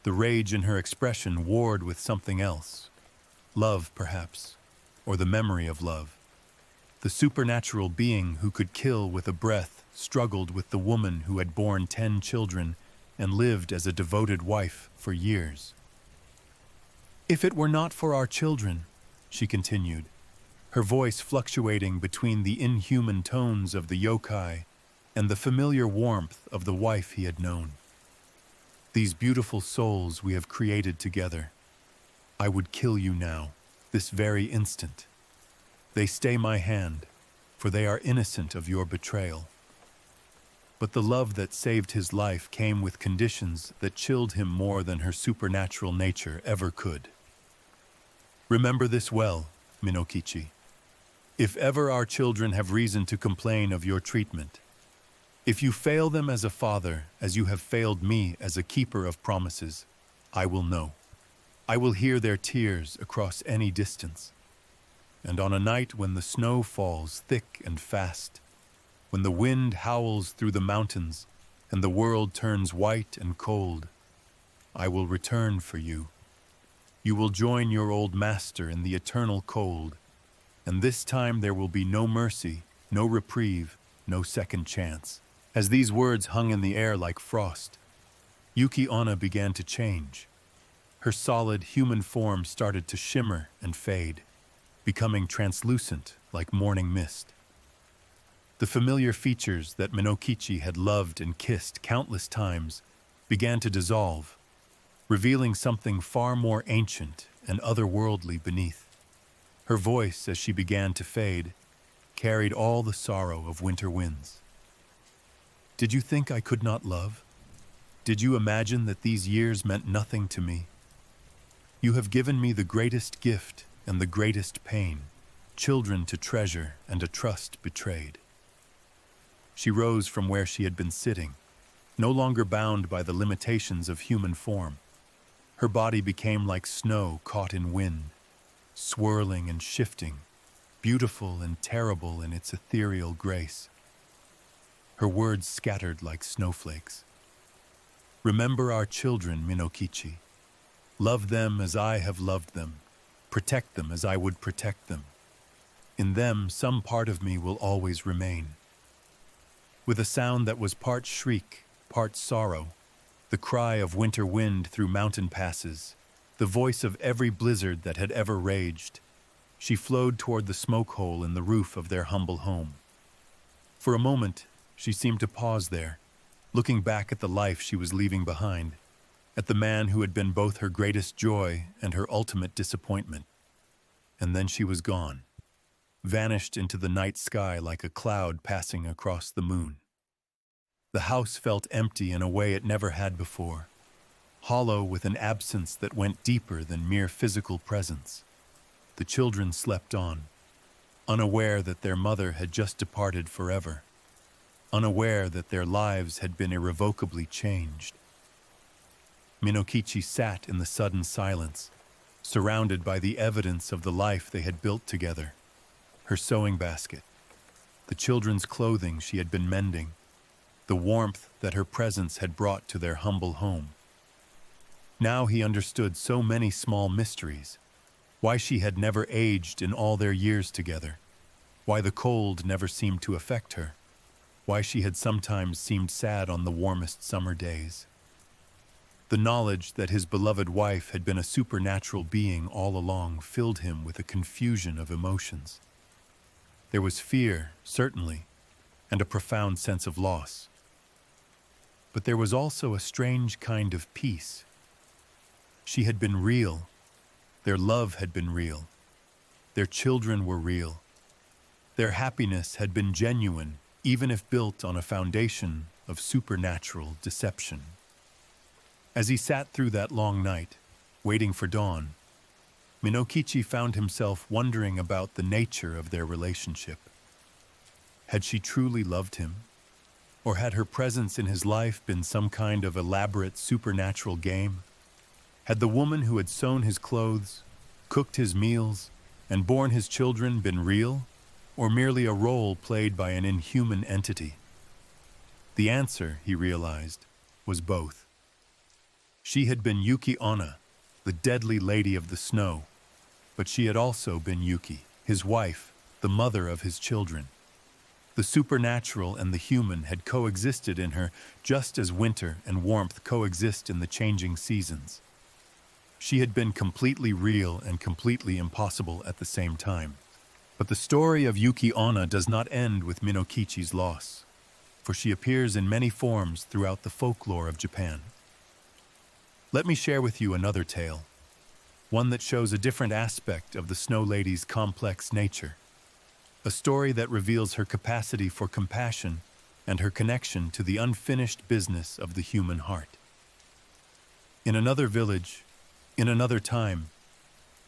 The rage in her expression warred with something else. Love, perhaps, or the memory of love. The supernatural being who could kill with a breath struggled with the woman who had borne 10 children and lived as a devoted wife for years. If it were not for our children, she continued, her voice fluctuating between the inhuman tones of the yokai and the familiar warmth of the wife he had known. These beautiful souls we have created together, I would kill you now, this very instant. They stay my hand, for they are innocent of your betrayal. But the love that saved his life came with conditions that chilled him more than her supernatural nature ever could. Remember this well, Minokichi. If ever our children have reason to complain of your treatment, if you fail them as a father, as you have failed me as a keeper of promises, I will know. I will hear their tears across any distance. And on a night when the snow falls thick and fast, when the wind howls through the mountains and the world turns white and cold, I will return for you. You will join your old master in the eternal cold, and this time there will be no mercy, no reprieve, no second chance. As these words hung in the air like frost, Yuki Onna began to change. Her solid human form started to shimmer and fade, becoming translucent like morning mist. The familiar features that Minokichi had loved and kissed countless times began to dissolve, revealing something far more ancient and otherworldly beneath. Her voice, as she began to fade, carried all the sorrow of winter winds. Did you think I could not love? Did you imagine that these years meant nothing to me? You have given me the greatest gift and the greatest pain, children to treasure and a trust betrayed. She rose from where she had been sitting, no longer bound by the limitations of human form. Her body became like snow caught in wind, swirling and shifting, beautiful and terrible in its ethereal grace. Her words scattered like snowflakes. Remember our children, Minokichi. Love them as I have loved them. Protect them as I would protect them. In them, some part of me will always remain. With a sound that was part shriek, part sorrow, the cry of winter wind through mountain passes, the voice of every blizzard that had ever raged, she flowed toward the smoke hole in the roof of their humble home. For a moment, she seemed to pause there, looking back at the life she was leaving behind, at the man who had been both her greatest joy and her ultimate disappointment. And then she was gone, vanished into the night sky like a cloud passing across the moon. The house felt empty in a way it never had before, hollow with an absence that went deeper than mere physical presence. The children slept on, unaware that their mother had just departed forever, unaware that their lives had been irrevocably changed. Minokichi sat in the sudden silence, surrounded by the evidence of the life they had built together. Her sewing basket, the children's clothing she had been mending, the warmth that her presence had brought to their humble home. Now he understood so many small mysteries, why she had never aged in all their years together, why the cold never seemed to affect her, why she had sometimes seemed sad on the warmest summer days. The knowledge that his beloved wife had been a supernatural being all along filled him with a confusion of emotions. There was fear, certainly, and a profound sense of loss. But there was also a strange kind of peace. She had been real. Their love had been real. Their children were real. Their happiness had been genuine, even if built on a foundation of supernatural deception. As he sat through that long night, waiting for dawn, Minokichi found himself wondering about the nature of their relationship. Had she truly loved him? Or had her presence in his life been some kind of elaborate supernatural game? Had the woman who had sewn his clothes, cooked his meals, and borne his children been real, or merely a role played by an inhuman entity? The answer, he realized, was both. She had been Yuki Onna, the deadly lady of the snow, but she had also been Yuki, his wife, the mother of his children. The supernatural and the human had coexisted in her just as winter and warmth coexist in the changing seasons. She had been completely real and completely impossible at the same time. But the story of Yuki Onna does not end with Minokichi's loss, for she appears in many forms throughout the folklore of Japan. Let me share with you another tale, one that shows a different aspect of the Snow Lady's complex nature, a story that reveals her capacity for compassion and her connection to the unfinished business of the human heart. In another village, in another time,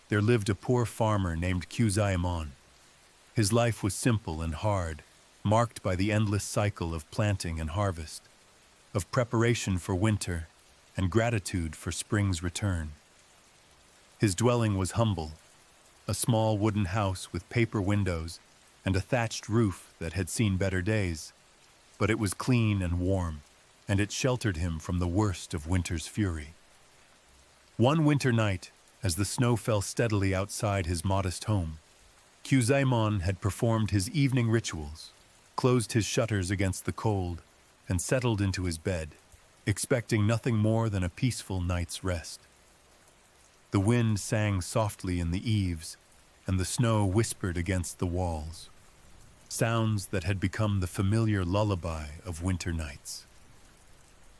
there lived a poor farmer named Kyuzaemon. His life was simple and hard, marked by the endless cycle of planting and harvest, of preparation for winter and gratitude for spring's return. His dwelling was humble, a small wooden house with paper windows and a thatched roof that had seen better days, but it was clean and warm, and it sheltered him from the worst of winter's fury. One winter night, as the snow fell steadily outside his modest home, Kyuzaemon had performed his evening rituals, closed his shutters against the cold, and settled into his bed, expecting nothing more than a peaceful night's rest. The wind sang softly in the eaves, and the snow whispered against the walls, sounds that had become the familiar lullaby of winter nights.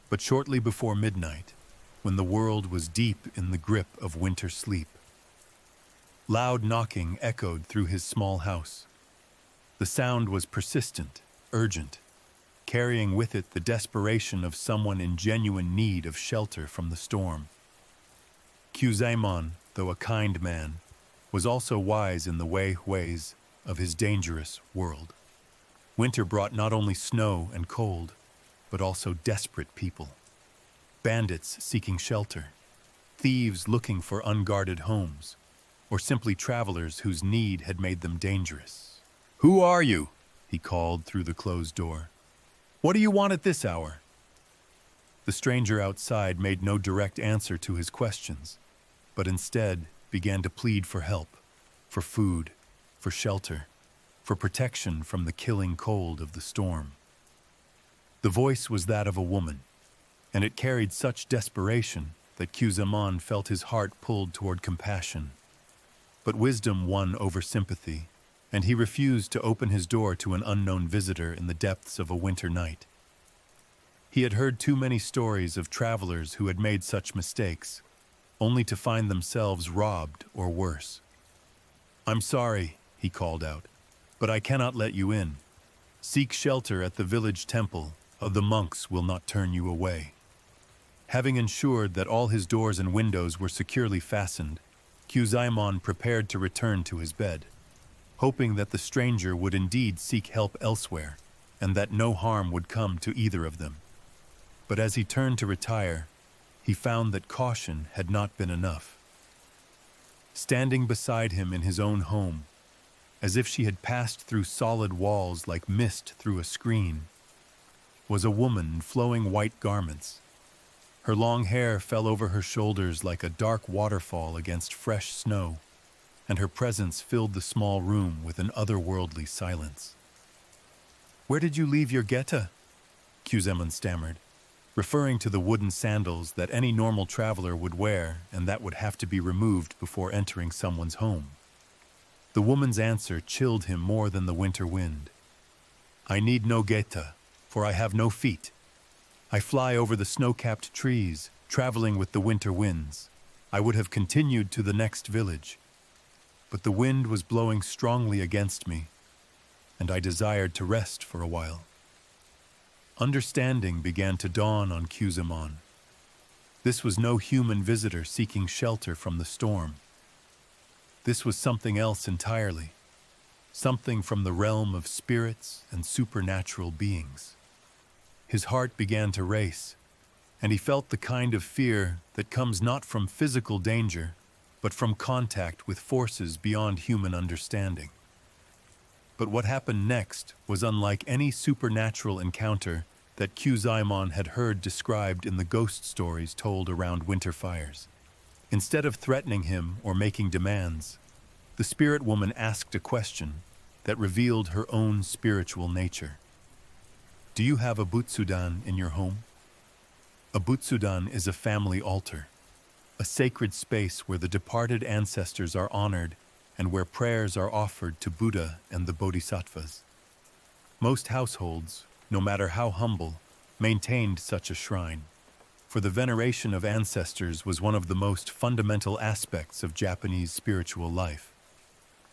But shortly before midnight, when the world was deep in the grip of winter sleep, loud knocking echoed through his small house. The sound was persistent, urgent, carrying with it the desperation of someone in genuine need of shelter from the storm. Kyuzaemon, though a kind man, was also wise in the ways of his dangerous world. Winter brought not only snow and cold, but also desperate people. Bandits seeking shelter, thieves looking for unguarded homes, or simply travelers whose need had made them dangerous. "Who are you?" he called through the closed door. "What do you want at this hour?" The stranger outside made no direct answer to his questions, but instead began to plead for help, for food, for shelter, for protection from the killing cold of the storm. The voice was that of a woman, and it carried such desperation that Kyuzaemon felt his heart pulled toward compassion. But wisdom won over sympathy, and he refused to open his door to an unknown visitor in the depths of a winter night. He had heard too many stories of travelers who had made such mistakes, only to find themselves robbed or worse. "I'm sorry," he called out, "but I cannot let you in. Seek shelter at the village temple, or the monks will not turn you away." Having ensured that all his doors and windows were securely fastened, Kyuzaemon prepared to return to his bed, hoping that the stranger would indeed seek help elsewhere, and that no harm would come to either of them. But as he turned to retire, he found that caution had not been enough. Standing beside him in his own home, as if she had passed through solid walls like mist through a screen, was a woman in flowing white garments. Her long hair fell over her shoulders like a dark waterfall against fresh snow, and her presence filled the small room with an otherworldly silence. "Where did you leave your geta?" Kyuzaemon stammered, referring to the wooden sandals that any normal traveler would wear and that would have to be removed before entering someone's home. The woman's answer chilled him more than the winter wind. "I need no geta, for I have no feet. I fly over the snow-capped trees, traveling with the winter winds. I would have continued to the next village, but the wind was blowing strongly against me, and I desired to rest for a while." Understanding began to dawn on Kyuzaemon. This was no human visitor seeking shelter from the storm. This was something else entirely, something from the realm of spirits and supernatural beings. His heart began to race, and he felt the kind of fear that comes not from physical danger, but from contact with forces beyond human understanding. But what happened next was unlike any supernatural encounter that Kyuzaemon had heard described in the ghost stories told around winter fires. Instead of threatening him or making demands, the spirit woman asked a question that revealed her own spiritual nature. "Do you have a butsudan in your home?" A butsudan is a family altar, a sacred space where the departed ancestors are honored and where prayers are offered to Buddha and the Bodhisattvas. Most households, no matter how humble, maintained such a shrine, for the veneration of ancestors was one of the most fundamental aspects of Japanese spiritual life.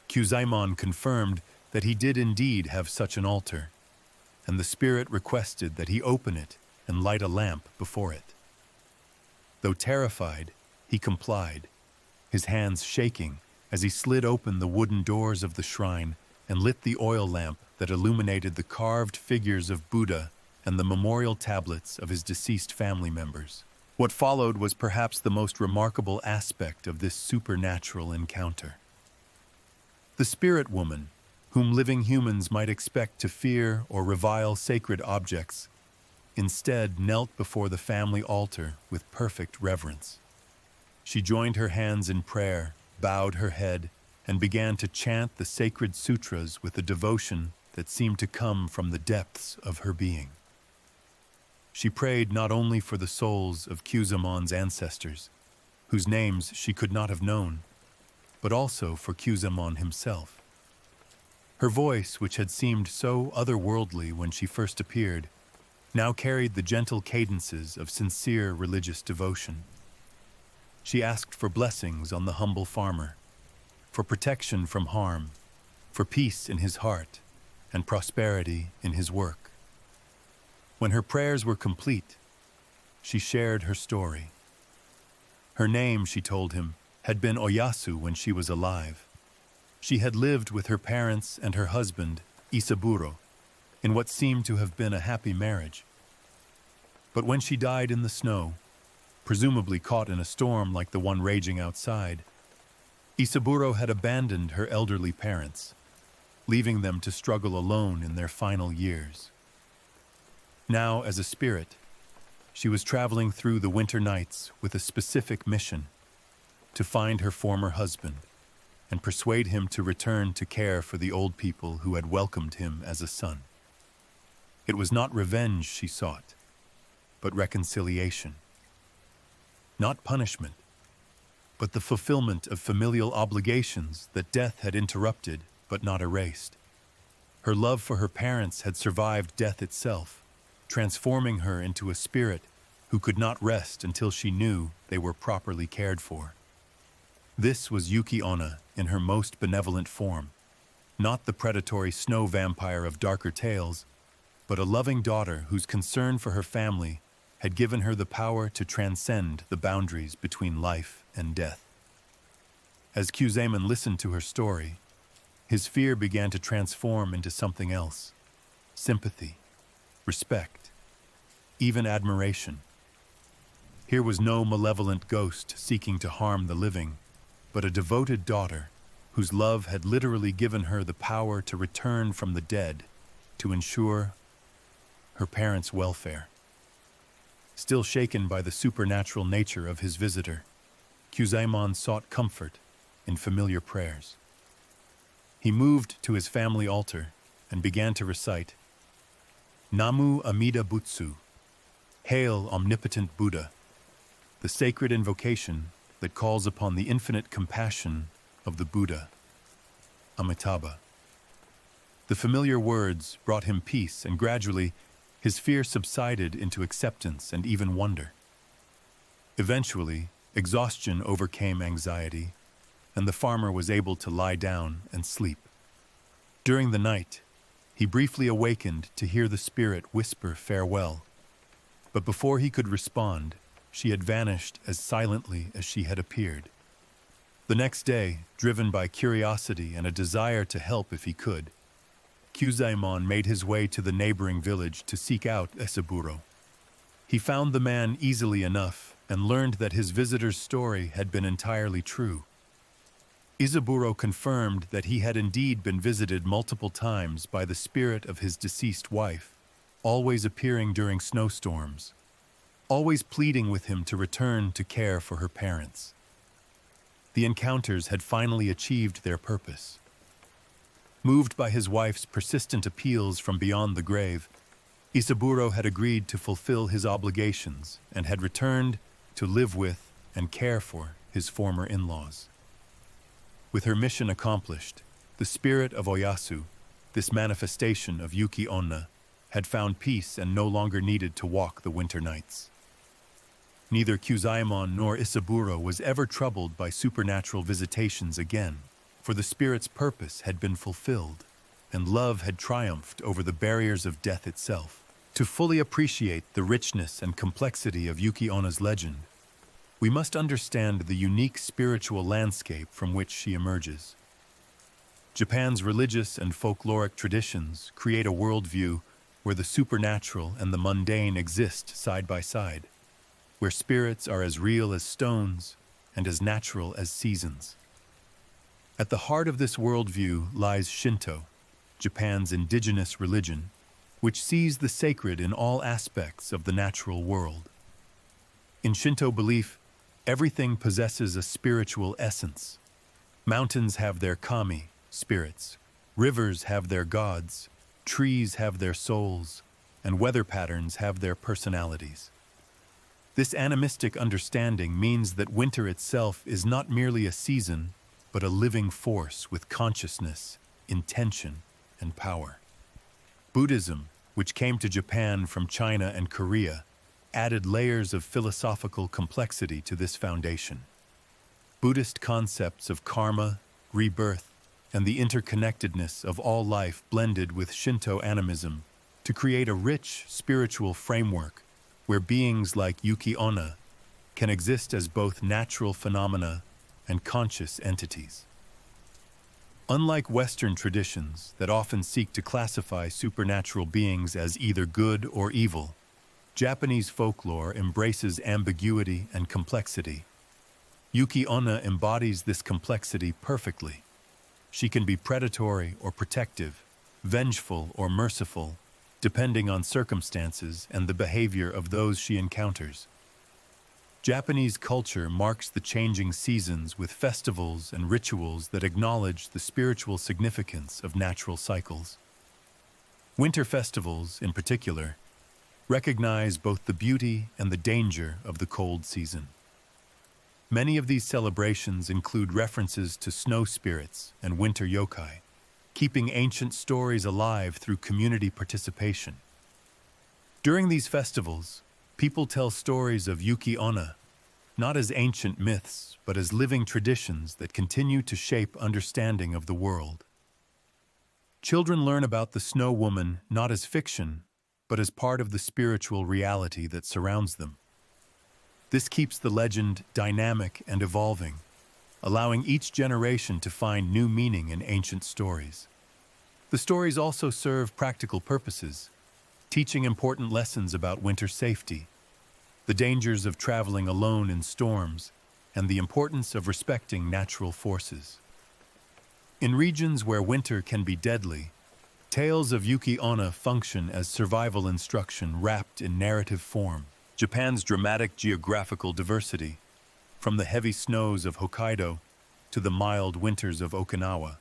Kyuzaemon confirmed that he did indeed have such an altar, and the spirit requested that he open it and light a lamp before it. Though terrified, he complied, his hands shaking as he slid open the wooden doors of the shrine and lit the oil lamp that illuminated the carved figures of Buddha and the memorial tablets of his deceased family members. What followed was perhaps the most remarkable aspect of this supernatural encounter. The spirit woman, whom living humans might expect to fear or revile sacred objects, instead knelt before the family altar with perfect reverence. She joined her hands in prayer, bowed her head, and began to chant the sacred sutras with a devotion that seemed to come from the depths of her being. She prayed not only for the souls of Kyuzaemon's ancestors, whose names she could not have known, but also for Kyuzaemon himself. Her voice, which had seemed so otherworldly when she first appeared, now carried the gentle cadences of sincere religious devotion. She asked for blessings on the humble farmer, for protection from harm, for peace in his heart, and prosperity in his work. When her prayers were complete, she shared her story. Her name, she told him, had been Oyasu when she was alive. She had lived with her parents and her husband, Isaburo, in what seemed to have been a happy marriage. But when she died in the snow, presumably caught in a storm like the one raging outside, Isaburo had abandoned her elderly parents, leaving them to struggle alone in their final years. Now, as a spirit, she was traveling through the winter nights with a specific mission: to find her former husband and persuade him to return to care for the old people who had welcomed him as a son. It was not revenge she sought, but reconciliation. Not punishment, but the fulfillment of familial obligations that death had interrupted but not erased. Her love for her parents had survived death itself, transforming her into a spirit who could not rest until she knew they were properly cared for. This was Yuki Onna in her most benevolent form, not the predatory snow vampire of darker tales, but a loving daughter whose concern for her family had given her the power to transcend the boundaries between life and death. As Kyuzaemon listened to her story, his fear began to transform into something else: sympathy, respect, even admiration. Here was no malevolent ghost seeking to harm the living, but a devoted daughter whose love had literally given her the power to return from the dead to ensure her parents' welfare. Still shaken by the supernatural nature of his visitor, Kyuzaemon sought comfort in familiar prayers. He moved to his family altar and began to recite, "Namu Amida Butsu, Hail Omnipotent Buddha," the sacred invocation that calls upon the infinite compassion of the Buddha, Amitabha. The familiar words brought him peace, and gradually his fear subsided into acceptance and even wonder. Eventually, exhaustion overcame anxiety, and the farmer was able to lie down and sleep. During the night, he briefly awakened to hear the spirit whisper farewell, but before he could respond, she had vanished as silently as she had appeared. The next day, driven by curiosity and a desire to help if he could, Kyuzaemon made his way to the neighboring village to seek out Isaburo. He found the man easily enough and learned that his visitor's story had been entirely true. Isaburo confirmed that he had indeed been visited multiple times by the spirit of his deceased wife, always appearing during snowstorms, always pleading with him to return to care for her parents. The encounters had finally achieved their purpose. Moved by his wife's persistent appeals from beyond the grave, Isaburo had agreed to fulfill his obligations and had returned to live with and care for his former in-laws. With her mission accomplished, the spirit of Oyasu, this manifestation of Yuki Onna, had found peace and no longer needed to walk the winter nights. Neither Kyuzaemon nor Isaburo was ever troubled by supernatural visitations again, for the spirit's purpose had been fulfilled, and love had triumphed over the barriers of death itself. To fully appreciate the richness and complexity of Yuki Onna's legend, we must understand the unique spiritual landscape from which she emerges. Japan's religious and folkloric traditions create a worldview where the supernatural and the mundane exist side by side, where spirits are as real as stones and as natural as seasons. At the heart of this worldview lies Shinto, Japan's indigenous religion, which sees the sacred in all aspects of the natural world. In Shinto belief, everything possesses a spiritual essence. Mountains have their kami, spirits, rivers have their gods, trees have their souls, and weather patterns have their personalities. This animistic understanding means that winter itself is not merely a season, but a living force with consciousness, intention, and power. Buddhism, which came to Japan from China and Korea, added layers of philosophical complexity to this foundation. Buddhist concepts of karma, rebirth, and the interconnectedness of all life blended with Shinto animism to create a rich spiritual framework where beings like Yuki Onna can exist as both natural phenomena and conscious entities. Unlike Western traditions that often seek to classify supernatural beings as either good or evil, Japanese folklore embraces ambiguity and complexity. Yuki Onna embodies this complexity perfectly. She can be predatory or protective, vengeful or merciful, depending on circumstances and the behavior of those she encounters. Japanese culture marks the changing seasons with festivals and rituals that acknowledge the spiritual significance of natural cycles. Winter festivals, in particular, recognize both the beauty and the danger of the cold season. Many of these celebrations include references to snow spirits and winter yokai, keeping ancient stories alive through community participation. During these festivals, people tell stories of Yuki Onna, not as ancient myths, but as living traditions that continue to shape understanding of the world. Children learn about the Snow Woman not as fiction, but as part of the spiritual reality that surrounds them. This keeps the legend dynamic and evolving, allowing each generation to find new meaning in ancient stories. The stories also serve practical purposes, teaching important lessons about winter safety, the dangers of traveling alone in storms, and the importance of respecting natural forces. In regions where winter can be deadly, tales of Yuki Onna function as survival instruction wrapped in narrative form. Japan's dramatic geographical diversity, from the heavy snows of Hokkaido to the mild winters of Okinawa,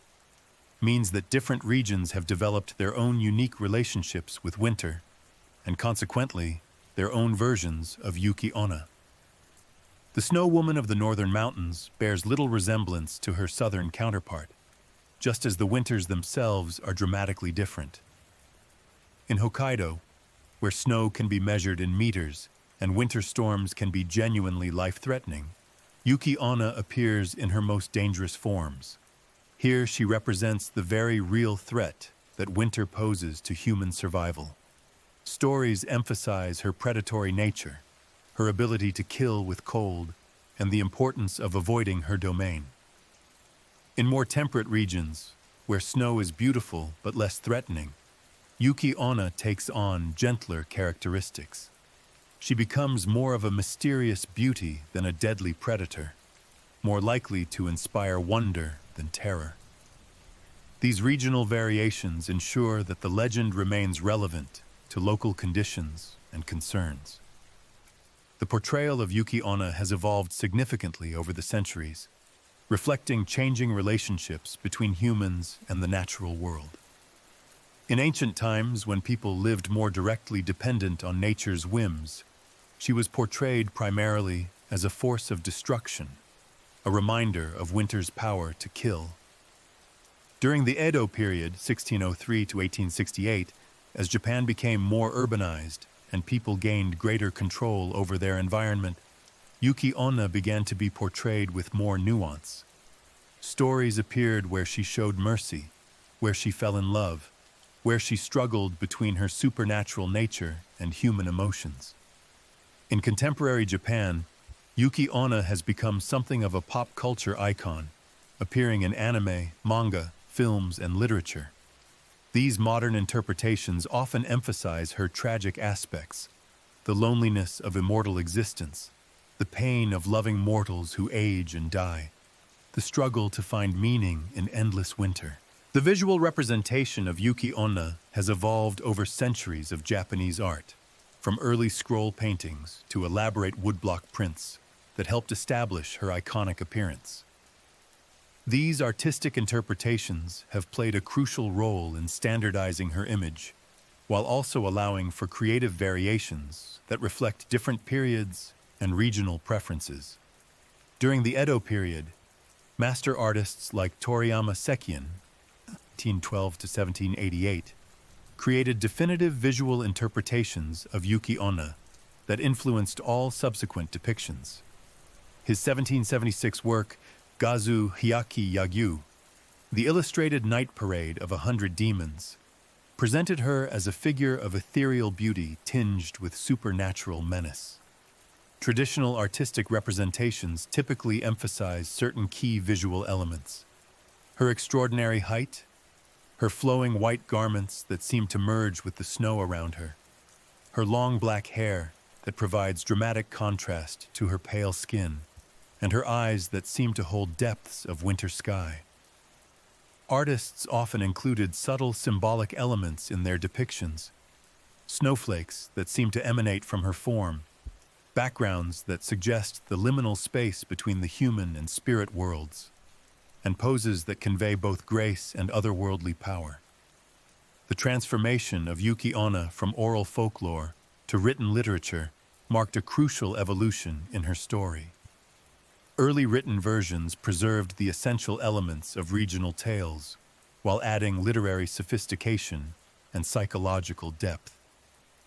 means that different regions have developed their own unique relationships with winter, and consequently, their own versions of Yuki Onna. The Snow Woman of the Northern Mountains bears little resemblance to her southern counterpart, just as the winters themselves are dramatically different. In Hokkaido, where snow can be measured in meters and winter storms can be genuinely life-threatening, Yuki Onna appears in her most dangerous forms. Here she represents the very real threat that winter poses to human survival. Stories emphasize her predatory nature, her ability to kill with cold, and the importance of avoiding her domain. In more temperate regions, where snow is beautiful but less threatening, Yuki Onna takes on gentler characteristics. She becomes more of a mysterious beauty than a deadly predator, more likely to inspire wonder than terror. These regional variations ensure that the legend remains relevant to local conditions and concerns. The portrayal of Yuki Onna has evolved significantly over the centuries, reflecting changing relationships between humans and the natural world. In ancient times, when people lived more directly dependent on nature's whims, she was portrayed primarily as a force of destruction, a reminder of winter's power to kill. During the Edo period, 1603 to 1868, as Japan became more urbanized and people gained greater control over their environment, Yuki Onna began to be portrayed with more nuance. Stories appeared where she showed mercy, where she fell in love, where she struggled between her supernatural nature and human emotions. In contemporary Japan, Yuki Onna has become something of a pop culture icon, appearing in anime, manga, films, and literature. These modern interpretations often emphasize her tragic aspects, the loneliness of immortal existence, the pain of loving mortals who age and die, the struggle to find meaning in endless winter. The visual representation of Yuki Onna has evolved over centuries of Japanese art, from early scroll paintings to elaborate woodblock prints that helped establish her iconic appearance. These artistic interpretations have played a crucial role in standardizing her image, while also allowing for creative variations that reflect different periods and regional preferences. During the Edo period, master artists like Toriyama Sekien, 1812 to 1788, created definitive visual interpretations of Yuki Onna that influenced all subsequent depictions. His 1776 work, Gazu Hyaki Yagyu, the illustrated night parade of 100 demons, presented her as a figure of ethereal beauty tinged with supernatural menace. Traditional artistic representations typically emphasize certain key visual elements: her extraordinary height, her flowing white garments that seem to merge with the snow around her, her long black hair that provides dramatic contrast to her pale skin, and her eyes that seem to hold depths of winter sky. Artists often included subtle symbolic elements in their depictions: snowflakes that seem to emanate from her form, backgrounds that suggest the liminal space between the human and spirit worlds, and poses that convey both grace and otherworldly power. The transformation of Yuki Onna from oral folklore to written literature marked a crucial evolution in her story. Early written versions preserved the essential elements of regional tales, while adding literary sophistication and psychological depth.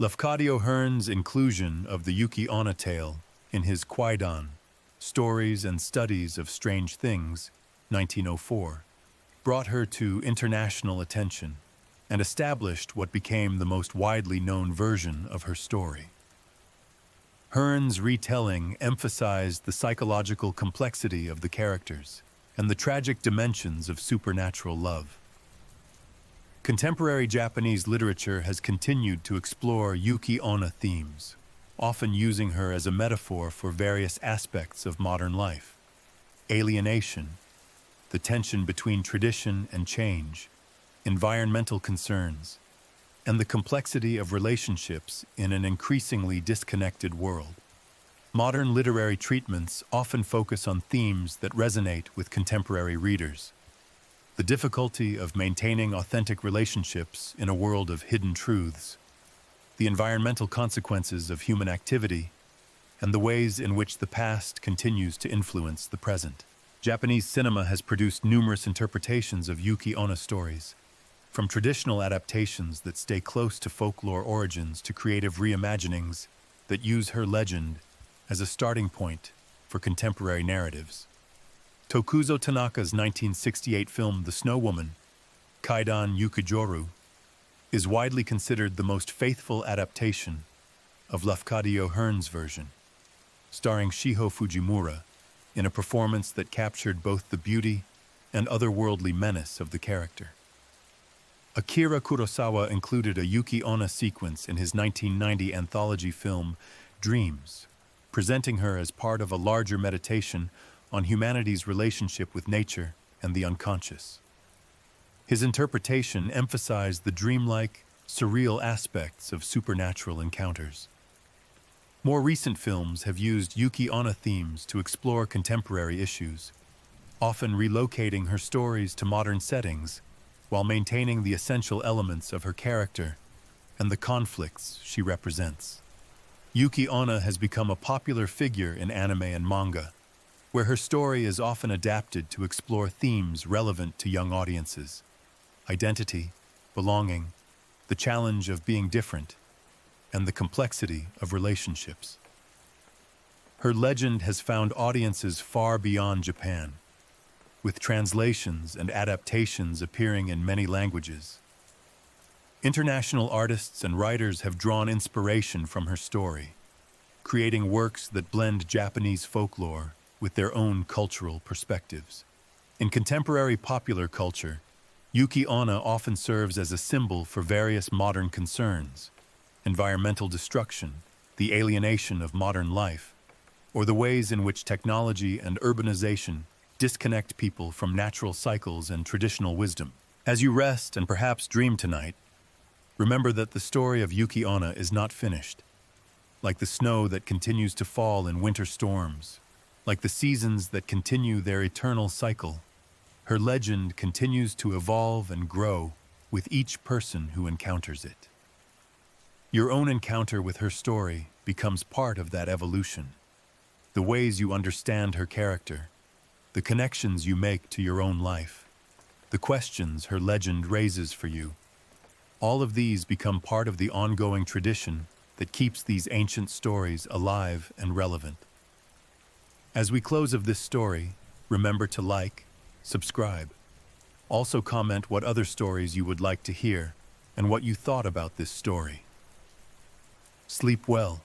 Lafcadio Hearn's inclusion of the Yuki Onna tale in his Kwaidan, Stories and Studies of Strange Things, 1904, brought her to international attention and established what became the most widely known version of her story. Hearn's retelling emphasized the psychological complexity of the characters and the tragic dimensions of supernatural love. Contemporary Japanese literature has continued to explore Yuki Onna themes, often using her as a metaphor for various aspects of modern life: alienation, the tension between tradition and change, environmental concerns, and the complexity of relationships in an increasingly disconnected world. Modern literary treatments often focus on themes that resonate with contemporary readers: the difficulty of maintaining authentic relationships in a world of hidden truths, the environmental consequences of human activity, and the ways in which the past continues to influence the present. Japanese cinema has produced numerous interpretations of Yuki Onna stories, from traditional adaptations that stay close to folklore origins to creative reimaginings that use her legend as a starting point for contemporary narratives. Tokuzo Tanaka's 1968 film The Snow Woman, Kaidan Yukijoru, is widely considered the most faithful adaptation of Lafcadio Hearn's version, starring Shiho Fujimura in a performance that captured both the beauty and otherworldly menace of the character. Akira Kurosawa included a Yuki Onna sequence in his 1990 anthology film Dreams, presenting her as part of a larger meditation on humanity's relationship with nature and the unconscious. His interpretation emphasized the dreamlike, surreal aspects of supernatural encounters. More recent films have used Yuki Onna themes to explore contemporary issues, often relocating her stories to modern settings while maintaining the essential elements of her character and the conflicts she represents. Yuki Onna has become a popular figure in anime and manga, where her story is often adapted to explore themes relevant to young audiences: identity, belonging, the challenge of being different, and the complexity of relationships. Her legend has found audiences far beyond Japan, with translations and adaptations appearing in many languages. International artists and writers have drawn inspiration from her story, creating works that blend Japanese folklore with their own cultural perspectives. In contemporary popular culture, Yuki Onna often serves as a symbol for various modern concerns: environmental destruction, the alienation of modern life, or the ways in which technology and urbanization disconnect people from natural cycles and traditional wisdom. As you rest and perhaps dream tonight, remember that the story of Yuki Onna is not finished. Like the snow that continues to fall in winter storms, like the seasons that continue their eternal cycle, her legend continues to evolve and grow with each person who encounters it. Your own encounter with her story becomes part of that evolution. The ways you understand her character, the connections you make to your own life, the questions her legend raises for you, all of these become part of the ongoing tradition that keeps these ancient stories alive and relevant. As we close of this story, remember to like, subscribe. Also comment what other stories you would like to hear and what you thought about this story. Sleep well,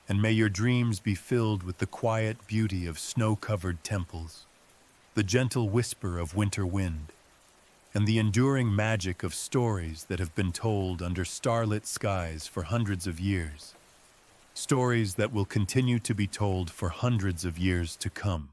and may your dreams be filled with the quiet beauty of snow-covered temples, the gentle whisper of winter wind, and the enduring magic of stories that have been told under starlit skies for hundreds of years. Stories that will continue to be told for hundreds of years to come.